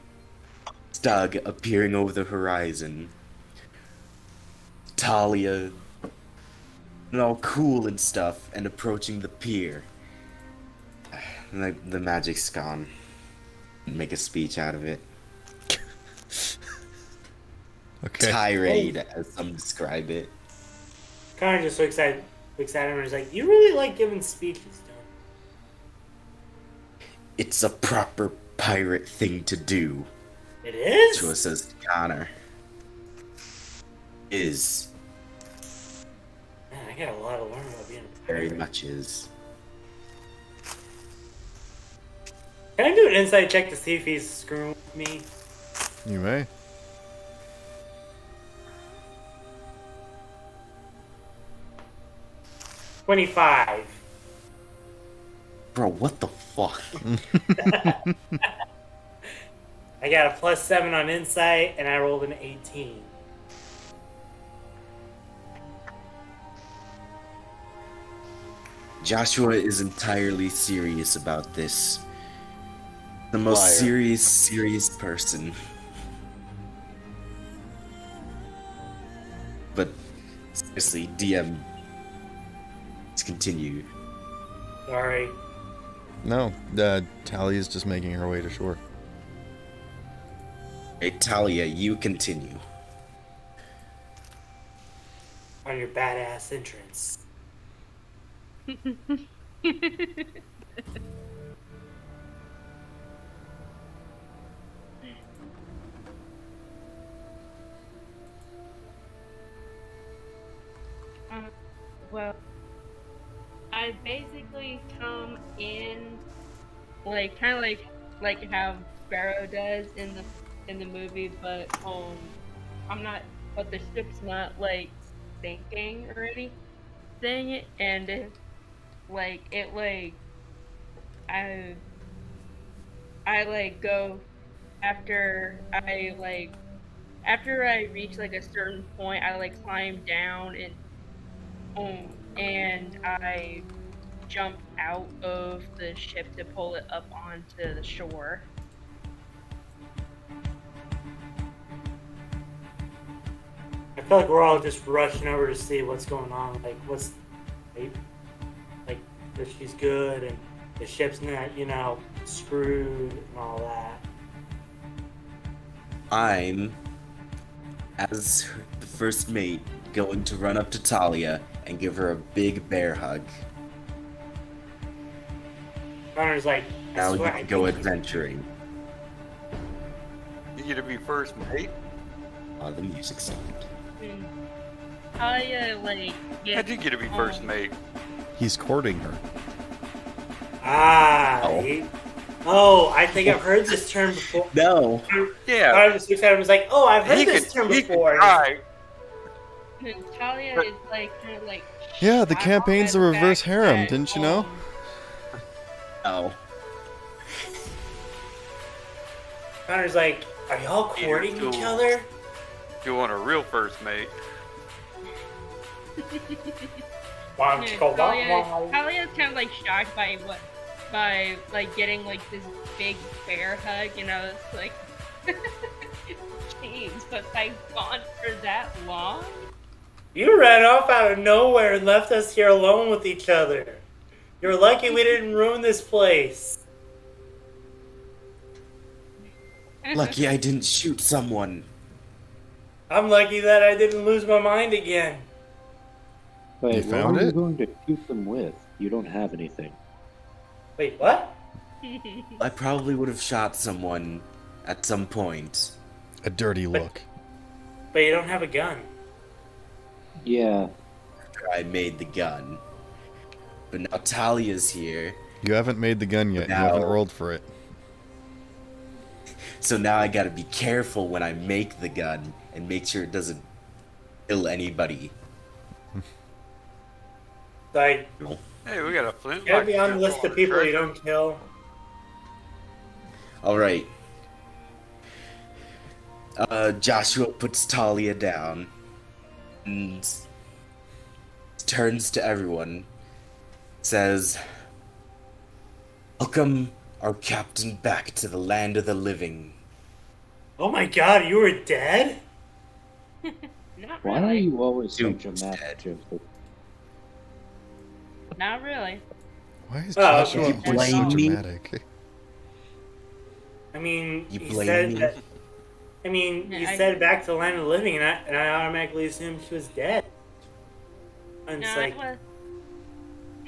stug appearing over the horizon. Talia, and all cool and stuff, and approaching the pier. And the magic's gone. Make a speech out of it. Okay. Tirade, as some describe it. Connor just looks at him and is like, you really like giving speeches, don't It's a proper pirate thing to do. you? It is? Shua says to Connor. Is. Man, I got a lot to learn about being a Very pirate. much is. Can I do an insight check to see if he's screwing with me? You may. $25. Bro, what the fuck? I got a +7 on insight, and I rolled an 18. Joshua is entirely serious about this. The most Liar. serious person. But seriously, DM. Let's continue. Sorry. No, Talia's just making her way to shore. Hey, Talia, you continue. On your badass entrance. Well, I basically come in, like kind of like how Sparrow does in the movie, but I'm not, but the ship's not like sinking or anything, and I like go after I reach like a certain point, I like climb down and I jump out of the ship to pull it up onto the shore. I feel like we're all just rushing over to see what's going on. Like, that she's good and the ship's not, screwed and all that. I'm, as the first mate, going to run up to Talia and give her a big bear hug. Connor's like, Now you can go adventuring. You get to be first mate? Oh, the music stopped. Talia, like, I did get to be first mate. He's courting her. I think I've heard this term before. No. Yeah. I just looked at him and was like, oh, I've heard this term before. Talia is like, kind of like. Yeah, the campaign's a reverse harem, didn't you know? Oh. Connor's like, are y'all courting each other? You want a real first mate. Talia's kind of like shocked by like getting like this big bear hug, it's like, jeez, but I've gone for that long? You ran off out of nowhere and left us here alone with each other. You're lucky we didn't ruin this place. Lucky I didn't shoot someone. I'm lucky that I didn't lose my mind again. Wait, You found what are you it? going to shoot them with? You don't have anything. Wait, what? I probably would have shot someone at some point. A dirty look. But you don't have a gun. Yeah. After I made the gun. But now Talia's here. You haven't made the gun yet. You haven't rolled for it. So now I gotta be careful when I make the gun and make sure it doesn't kill anybody. Like, Hey, we got a flint. you gotta be on the list of people you don't kill. Alright. Joshua puts Talia down and turns to everyone, says, "Welcome our captain back to the land of the living." Oh my god, you were dead? Not Why are really. you always so Dude, dramatic, Joseph? Not really. Why is Oh, Joshua you always so blame me? dramatic? I mean, You you blame said me? that. I mean, you said back to the land of the living, and I automatically assumed she was dead. And it's No, like, it was.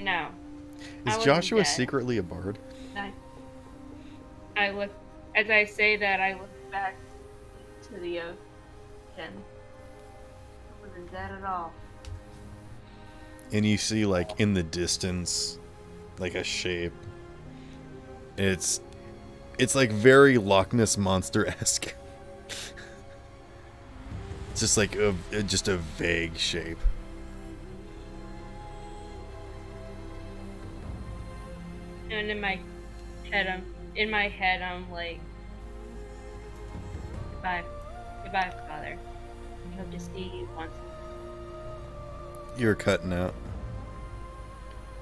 No. I Is wasn't Joshua dead. secretly a bard? I look, as I say that, I look back to the ocean. I wasn't dead at all. And you see, like, in the distance, like a shape. It's like very Loch Ness Monster-esque. It's just like just a vague shape. And in my head, I'm like, goodbye, Father. I hope to see you once. You're cutting out.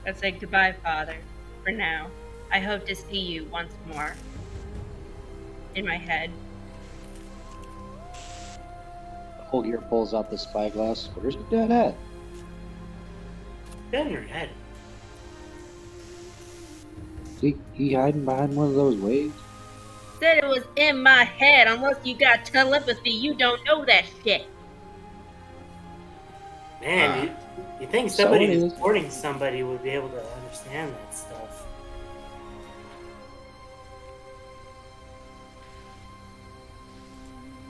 I say goodbye, Father. For now, I hope to see you once more. In my head. Holgier pulls out the spyglass. Where's your dad at? dead in your head. He hiding behind one of those waves? Said it was in my head. Unless you got telepathy, you don't know that shit. Man, you think so somebody it who's is. supporting somebody would be able to understand that stuff.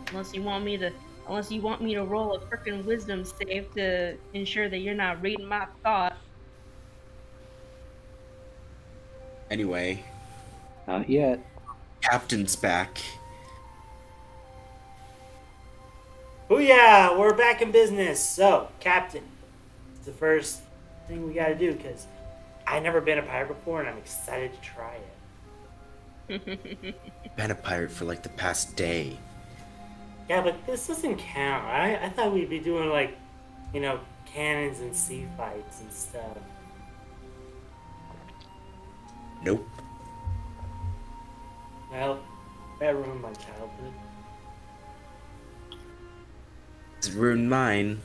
Unless you want me to roll a frickin' wisdom save to ensure that you're not reading my thoughts. Anyway, Not yet. Captain's back. Oh yeah, we're back in business. So, Captain, it's the first thing we gotta do, because I've never been a pirate before and I'm excited to try it. Been a pirate for like the past day. Yeah, but this doesn't count. I thought we'd be doing like, cannons and sea fights and stuff. Nope. Well, that ruined my childhood. It's ruined mine.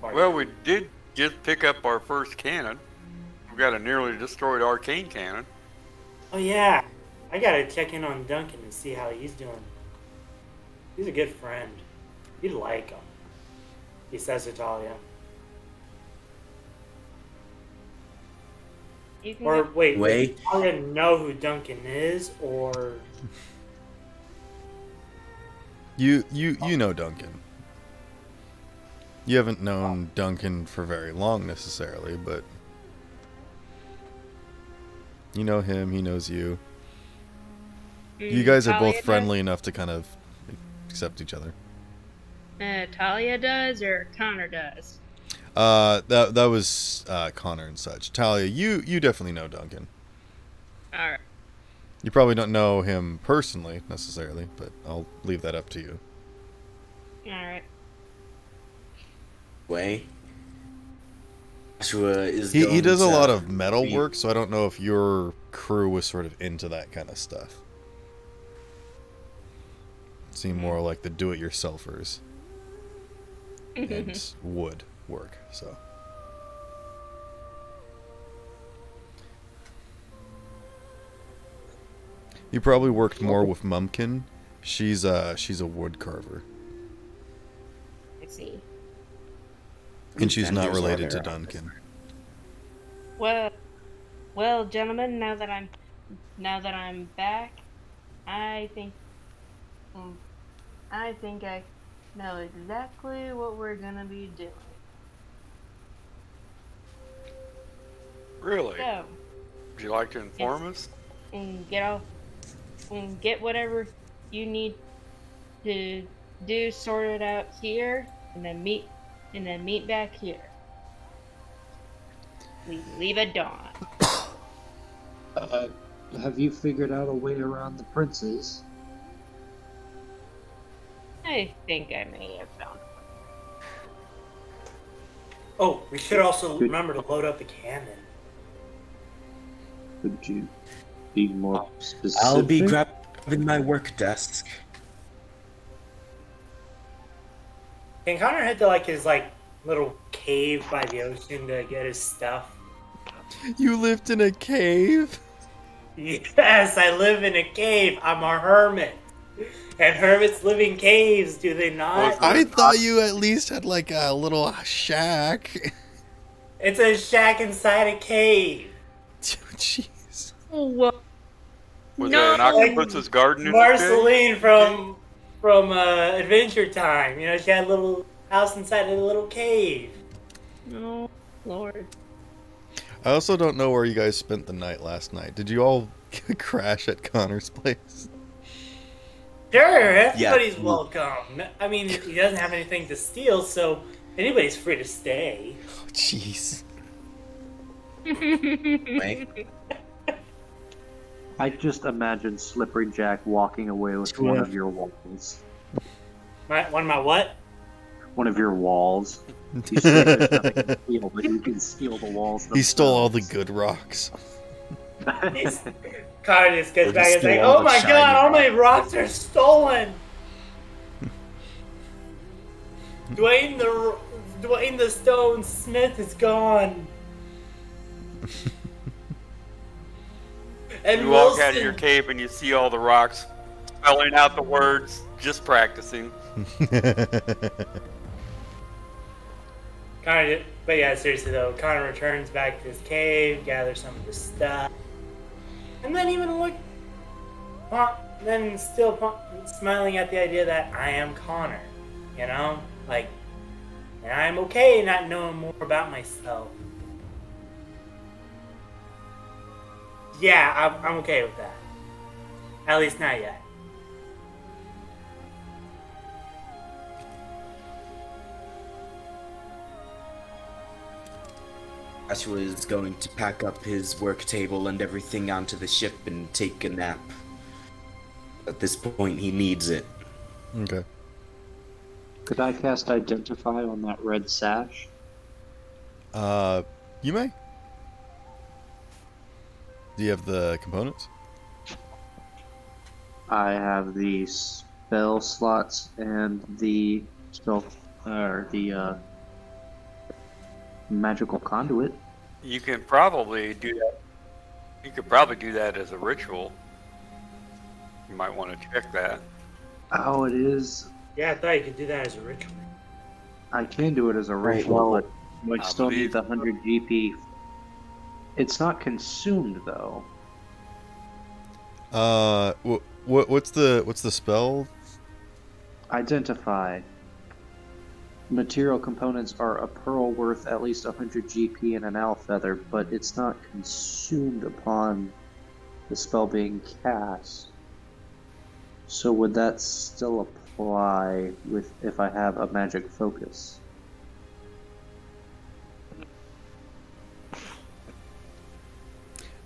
Well, Well, we did just pick up our first cannon. We got a nearly destroyed arcane cannon. Oh yeah, I gotta check in on Duncan and see how he's doing. He's a good friend. You'd like him. He says to Talia. Or wait, Wait. does Talia know who Duncan is, or You know Duncan. You haven't known Duncan for very long necessarily, but you know him, he knows you. You guys are both Talia friendly enough to kind of accept each other. Talia does or Connor does? That was Connor and such. Talia, you definitely know Duncan. Alright. You probably don't know him personally necessarily, but I'll leave that up to you. Alright. Way. Joshua is He going does a to lot of metal be- work, so I don't know if your crew was sort of into that kind of stuff. Seem more like the do-it-yourselfers and wood work. So you probably worked more with Mumkin. She's a wood carver, I see. and she's And not there's related to other Duncan. Well, gentlemen, now that I'm back, I think I know exactly what we're gonna be doing. Really? So, Would you like to inform us? and get whatever you need to do sorted out here, and then meet back here. We leave at dawn. Have you figured out a way around the princes? I think I may have found one. oh, we should also remember to load up the cannon. Could you be more specific? I'll be grabbing my work desk. Can Connor head to like his little cave by the ocean to get his stuff? You lived in a cave? Yes, I live in a cave. I'm a hermit. And hermits live in caves, do they not? I thought you at least had like a little shack. It's a shack inside a cave. Jeez. Oh, well, Was No. there an octopus's garden in the Marceline from Adventure Time. You know, she had a little house inside a little cave. no, Lord. I also don't know where you guys spent the night last night. Did you all crash at Connor's place? Sure, everybody's Yeah. welcome. I mean, he doesn't have anything to steal, so anybody's free to stay. Oh, jeez. Wait. I just imagine Slippery Jack walking away with one of your walls. One of my what? One of your walls. You say there's nothing to steal, but you can steal the walls. He stole all the themselves. good rocks. Connor just gets Or back just and is like, steal all oh the my shiny god, all my rocks." rocks are stolen! Dwayne the Stone Smith is gone. And You walk Wilson, out of your cave and you see all the rocks, spelling out the words, just practicing. Connor, but yeah, seriously though, Connor returns back to his cave, gathers some of the stuff, and then smiling at the idea that I am Connor, you know, and I'm okay not knowing more about myself. Yeah, I'm okay with that. At least not yet. Joshua is going to pack up his work table and everything onto the ship and take a nap. At this point, he needs it. Okay. Could I cast Identify on that red sash? You may. Do you have the components? I have the spell slots and the spell, or the magical conduit. You can probably do that. You could probably do that as a ritual. You might want to check that. Oh, it is. Yeah, I thought you could do that as a ritual. I can do it as a Right, ritual, well, but I still need the 100 GP. It's not consumed though. What's the spell? Identify. Material components are a pearl worth at least 100 GP and an owl feather, but it's not consumed upon the spell being cast. So would that still apply with if I have a magic focus?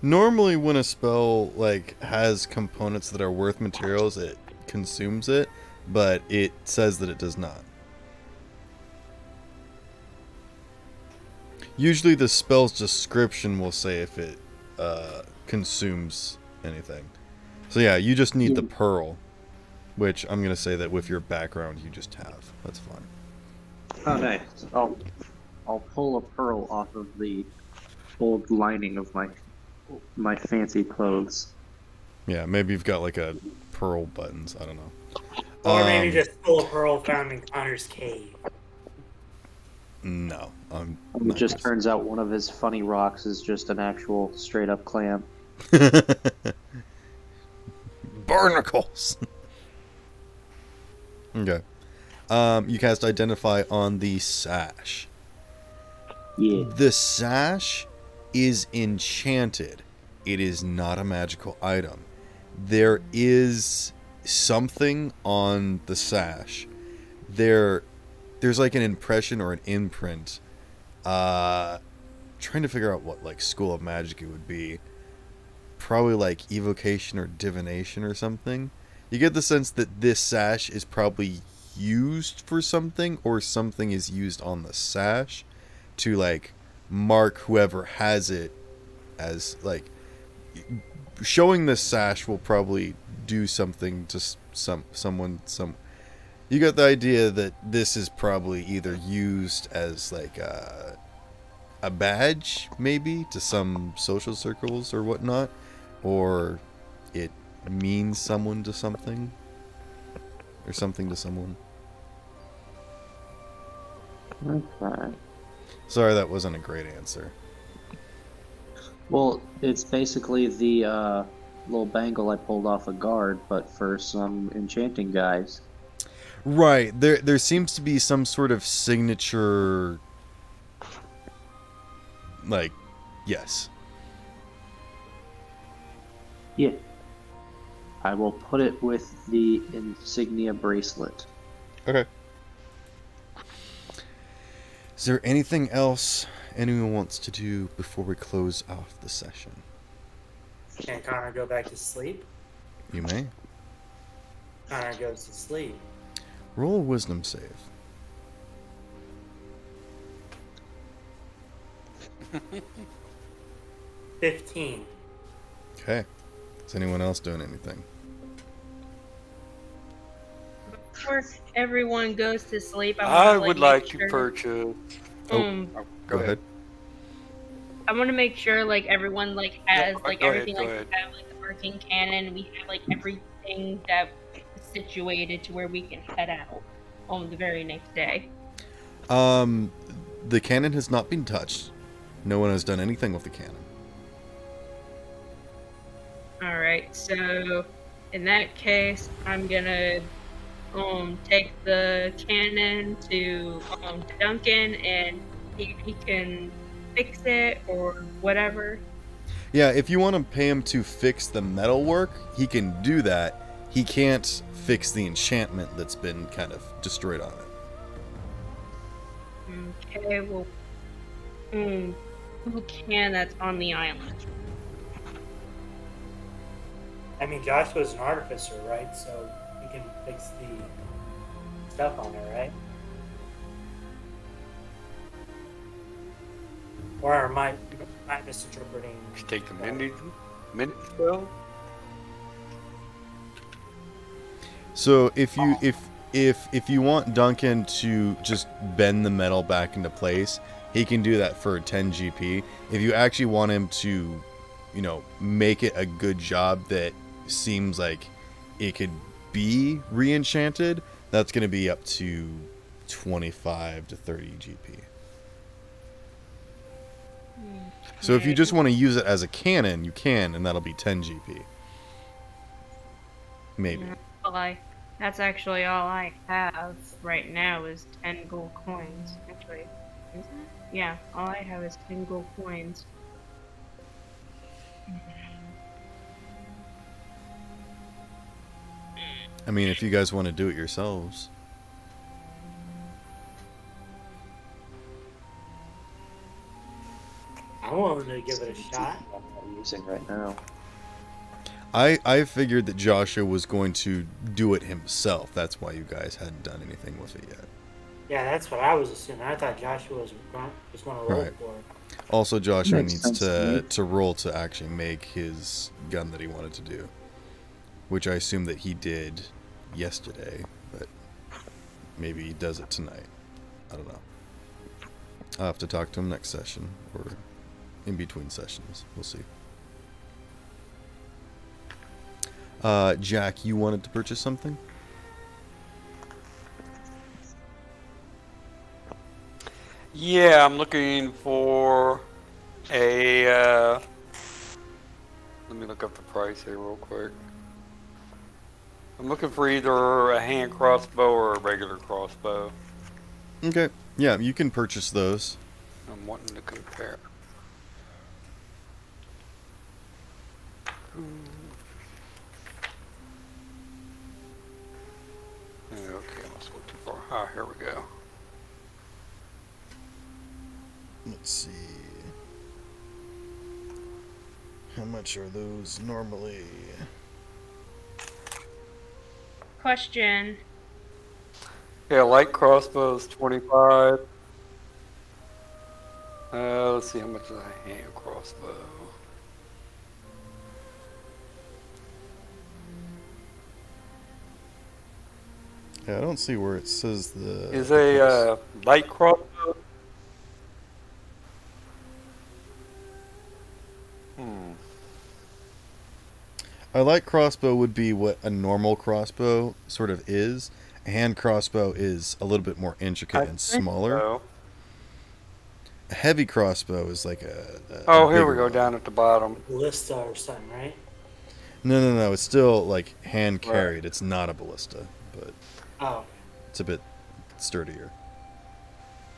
Normally, when a spell like has components that are worth materials, it consumes it, but it says that it does not. Usually the spell's description will say if it consumes anything. So yeah, you just need the pearl, which I'm going to say that with your background you just have. That's fine. Oh, nice. I'll pull a pearl off of the old lining of my fancy clothes. Yeah, maybe you've got like a pearl buttons. I don't know. Or maybe just pull a pearl found in Connor's cave. No. It just turns out one of his funny rocks is just an actual straight up clam. Barnacles! Okay. You cast Identify on the sash. Yeah. The sash is enchanted. It is not a magical item. There is something on the sash. There's like an impression or an imprint. Trying to figure out what like school of magic it would be. Probably like evocation or divination or something. You get the sense that this sash is probably used for something, or something is used on the sash to like mark whoever has it as like showing the sash will probably do something to someone. You got the idea that this is probably either used as like a badge, maybe, to some social circles or whatnot, or it means someone to something, or something to someone. Okay. Sorry, that wasn't a great answer. Well, it's basically the little bangle I pulled off a guard, but for some enchanting guys. Right. There seems to be some sort of signature, like, yes. Yeah. I will put it with the insignia bracelet. Okay. Is there anything else anyone wants to do before we close off the session? Can Connor go back to sleep? You may. Connor goes to sleep. Roll a wisdom save. $15. Okay. Is anyone else doing anything? Before everyone goes to sleep, I wanna, would make like sure, to purchase. Go ahead. I want to make sure like everyone like has like go everything ahead, like we have like the arcane cannon. We have like everything that is situated to where we can head out on the very next day. The cannon has not been touched. No one has done anything with the cannon. All right, so in that case, I'm gonna take the cannon to Duncan and see if he can fix it or whatever. Yeah, if you want to pay him to fix the metal work, he can do that. He can't fix the enchantment that's been kind of destroyed on it. Okay, well, who can that's on the island? I mean, Joshua's an artificer, right? So he can fix the stuff on there, right? Or am I misinterpreting? Just take the minute spell. So if you want Duncan to just bend the metal back into place, he can do that for 10 GP. If you actually want him to, you know, make it a good job that seems like it could be re-enchanted, that's going to be up to 25 to 30 GP. So if you just want to use it as a cannon, you can, and that'll be 10 GP. Maybe. That's actually all I have right now is 10 gold coins. Actually, is it? Yeah, all I have is 10 gold coins. I mean, if you guys want to do it yourselves. I'm willing to give it a shot. I'm not using right now. I figured that Joshua was going to do it himself. That's why you guys hadn't done anything with it yet. Yeah, that's what I was assuming. I thought Joshua was going to roll Right. for it. Also, Joshua Makes needs sense to me. to roll to actually make his gun that he wanted to do, which I assume that he did yesterday, but maybe he does it tonight. I don't know. I'll have to talk to him next session or in between sessions. We'll see. Jack, you wanted to purchase something? Yeah, I'm looking for a. Let me look up the price here real quick. I'm looking for either a hand crossbow or a regular crossbow. Okay. Yeah, you can purchase those. I'm wanting to compare. Okay, I must go too far. Ah, here we go. Let's see. How much are those normally? Question. Yeah, light crossbows 25. Let's see how much is a hand crossbow. Yeah, I don't see where it says the. Is the price. a light crossbow? A light crossbow would be what a normal crossbow sort of is. A hand crossbow is a little bit more intricate and smaller. So. A heavy crossbow is like a Oh, here bigger we go one. down at the bottom. Ballista or something, right? No. It's still like hand carried. It's not a ballista, but Oh, it's a bit sturdier.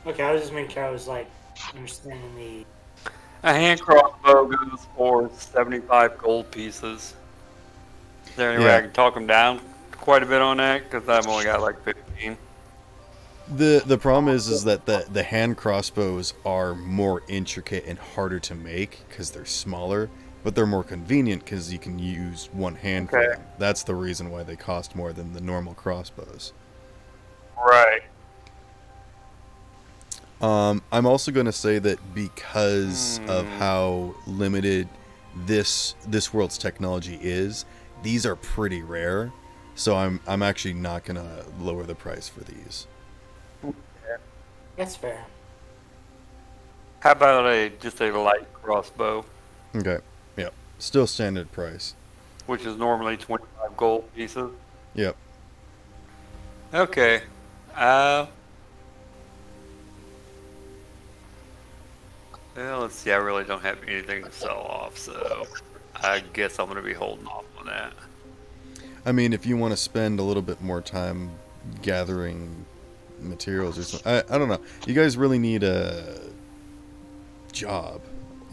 okay. I was just making sure I was like understanding the. A hand crossbow goes for 75 gold pieces. Is there any way Yeah. I can talk them down quite a bit on that? Because I've only got like 15. The problem is that the hand crossbows are more intricate and harder to make because they're smaller, but they're more convenient because you can use one hand for Okay. them. That's the reason why they cost more than the normal crossbows. Right. I'm also going to say that because of how limited this world's technology is, these are pretty rare. So I'm actually not going to lower the price for these. That's fair. How about just a light crossbow, Okay. Yep. Still standard price. which is normally 25 gold pieces? Yep. Okay. Well, let's see. I really don't have anything to sell off, so I guess I'm going to be holding off on that. I mean, if you want to spend a little bit more time gathering materials or something, I don't know. You guys really need a job,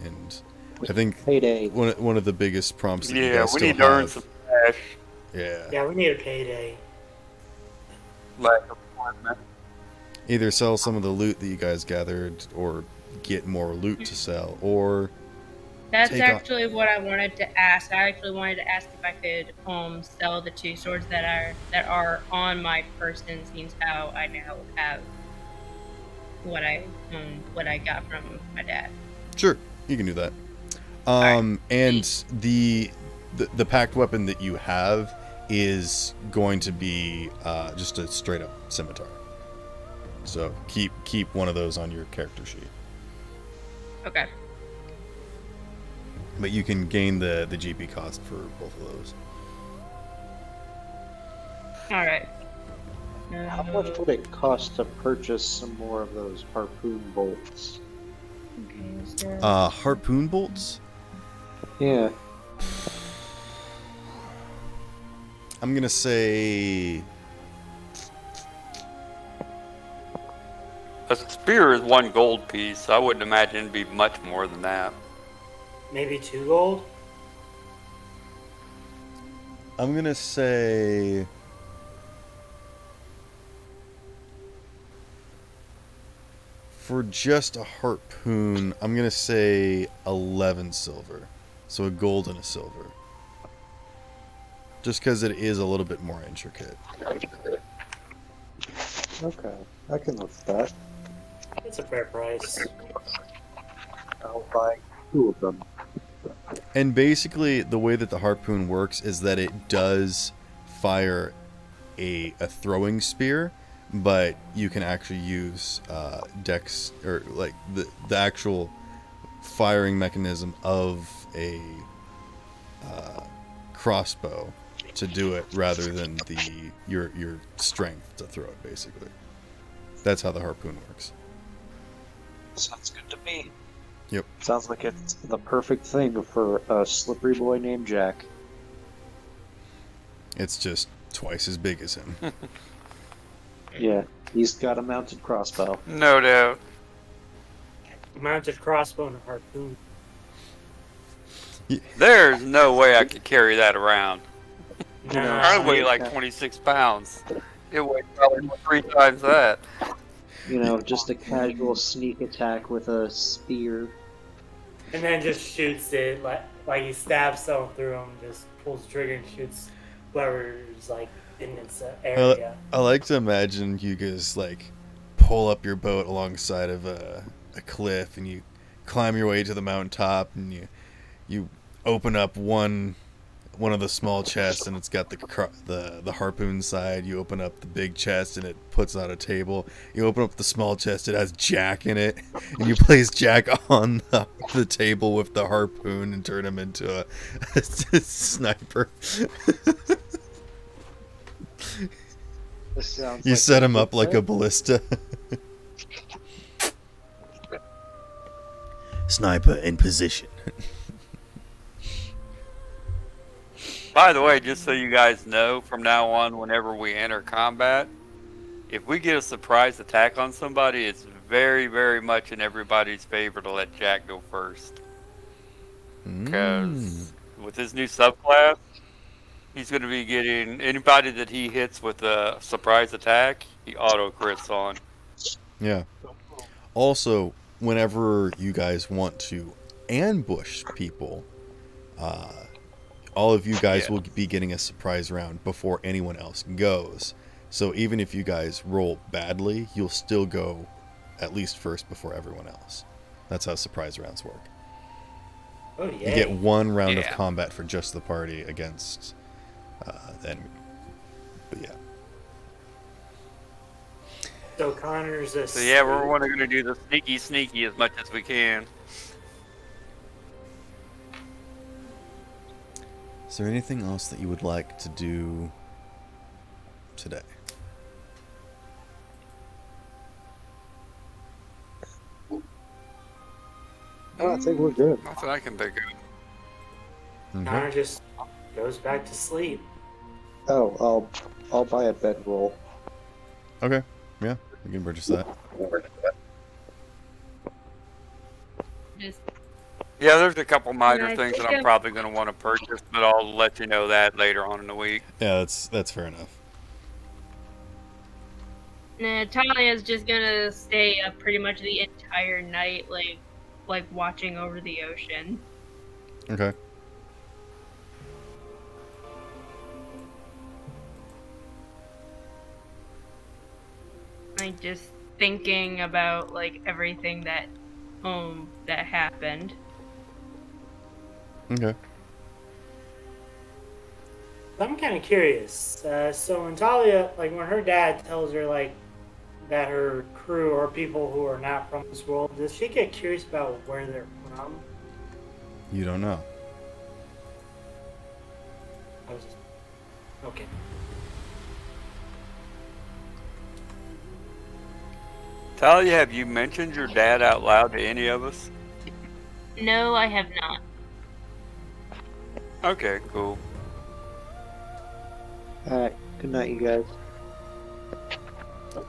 and I think Payday. one of the biggest prompts that you Yeah, guys we still need to earn have. some cash. Yeah. Yeah, we need a payday. Like appointment. Either sell some of the loot that you guys gathered, or get more loot to sell, or That's Take on- actually what I wanted to ask. I actually wanted to ask if I could sell the two swords that are on my person, since how I now have what I got from my dad. sure, you can do that. And the packed weapon that you have is going to be just a straight up scimitar. So keep one of those on your character sheet. Okay. But you can gain the GP cost for both of those. All right. How much would it cost to purchase some more of those harpoon bolts? Okay, Harpoon bolts? Yeah. I'm gonna say A spear is 1 gold piece. I wouldn't imagine it'd be much more than that. Maybe 2 gold? I'm gonna say for just a harpoon, I'm gonna say 11 silver. So a gold and a silver. Just because it is a little bit more intricate. Okay, I can live with that. It's a fair price. I'll buy 2 of them. And basically, the way that the harpoon works is that it does fire a throwing spear, but you can actually use dex, or like the actual firing mechanism of a crossbow to do it, rather than your strength to throw it. Basically, that's how the harpoon works. Sounds good to me. Yep. Sounds like it's the perfect thing for a slippery boy named Jack. It's just twice as big as him. Yeah, he's got a mounted crossbow. No doubt. Mounted crossbow and a harpoon. There's no way I could carry that around. Nah. I weigh like 26 pounds. It weighs probably 3 times that. You know, just a casual sneak attack with a spear. And then just shoots it like he stabs someone through him, just pulls the trigger and shoots whoever's like in its area. I like to imagine you guys like pull up your boat alongside of a cliff, and you climb your way to the mountaintop, and you open up one of the small chests, and it's got the harpoon side. You open up the big chest, and it puts on a table. You open up the small chest, it has Jack in it, and you place Jack on the table with the harpoon and turn him into a sniper. This sounds You like set a him good up like a plan. ballista. Sniper in position. By the way, just so you guys know, from now on, whenever we enter combat, if we get a surprise attack on somebody, it's very, very much in everybody's favor to let Jack go first. Because with his new subclass, he's going to be getting anybody that he hits with a surprise attack, he auto crits on. Yeah. Also, whenever you guys want to ambush people, all of you guys will be getting a surprise round before anyone else goes. So even if you guys roll badly, you'll still go at least first before everyone else. That's how surprise rounds work. Oh yeah. You get 1 round of combat for just the party against the enemy. But yeah. So Connor's a. So yeah, we're going to do the sneaky as much as we can. Is there anything else that you would like to do today? I think we're good. Nothing I can think of. Connor just goes back to sleep. Oh, I'll buy a bedroll. Okay. Yeah, we can purchase that. Just Yeah, there's a couple minor Yeah, I things that think I'm I'm- probably going to want to purchase, but I'll let you know that later on in the week. Yeah, that's fair enough. Natalia's just gonna stay up pretty much the entire night, like watching over the ocean. Okay. Like just thinking about like everything that happened. Okay. I'm kind of curious. So when Talia, like when her dad tells her like, that her crew or people who are not from this world, does she get curious about where they're from? You don't know. I was just... Okay. Talia, have you mentioned your dad out loud to any of us? No, I have not. Okay, cool. Alright, good night, you guys.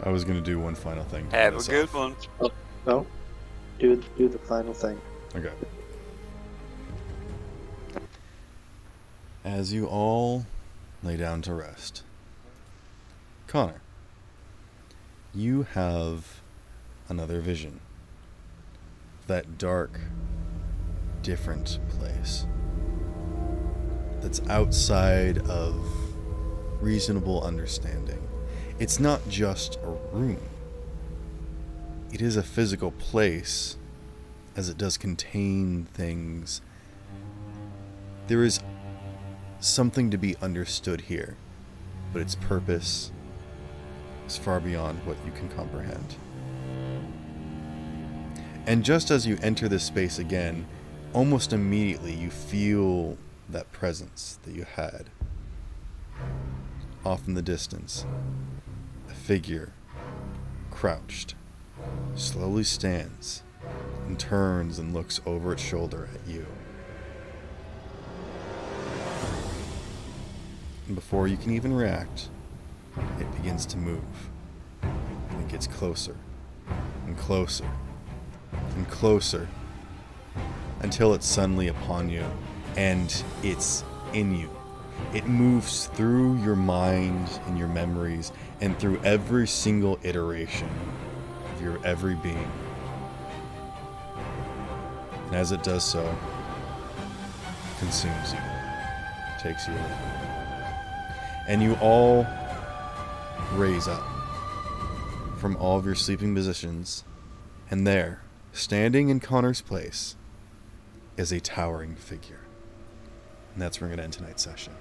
I was going to do one final thing. to Have end a us good off. one. No? Do the final thing. Okay. As you all lay down to rest, Connor, you have another vision. That dark, different place that's outside of reasonable understanding. It's not just a room. It is a physical place, as it does contain things. There is something to be understood here, but its purpose is far beyond what you can comprehend. And just as you enter this space again, almost immediately you feel that presence that you had. Off in the distance, a figure, crouched, slowly stands and turns and looks over its shoulder at you. And before you can even react, it begins to move. And it gets closer and closer and closer until it's suddenly upon you and it's in you. It moves through your mind and your memories and through every single iteration of your every being. And as it does so, it consumes you, takes you over. And you all raise up from all of your sleeping positions, and there, standing in Connor's place, is a towering figure. And that's where we're going to end tonight's session.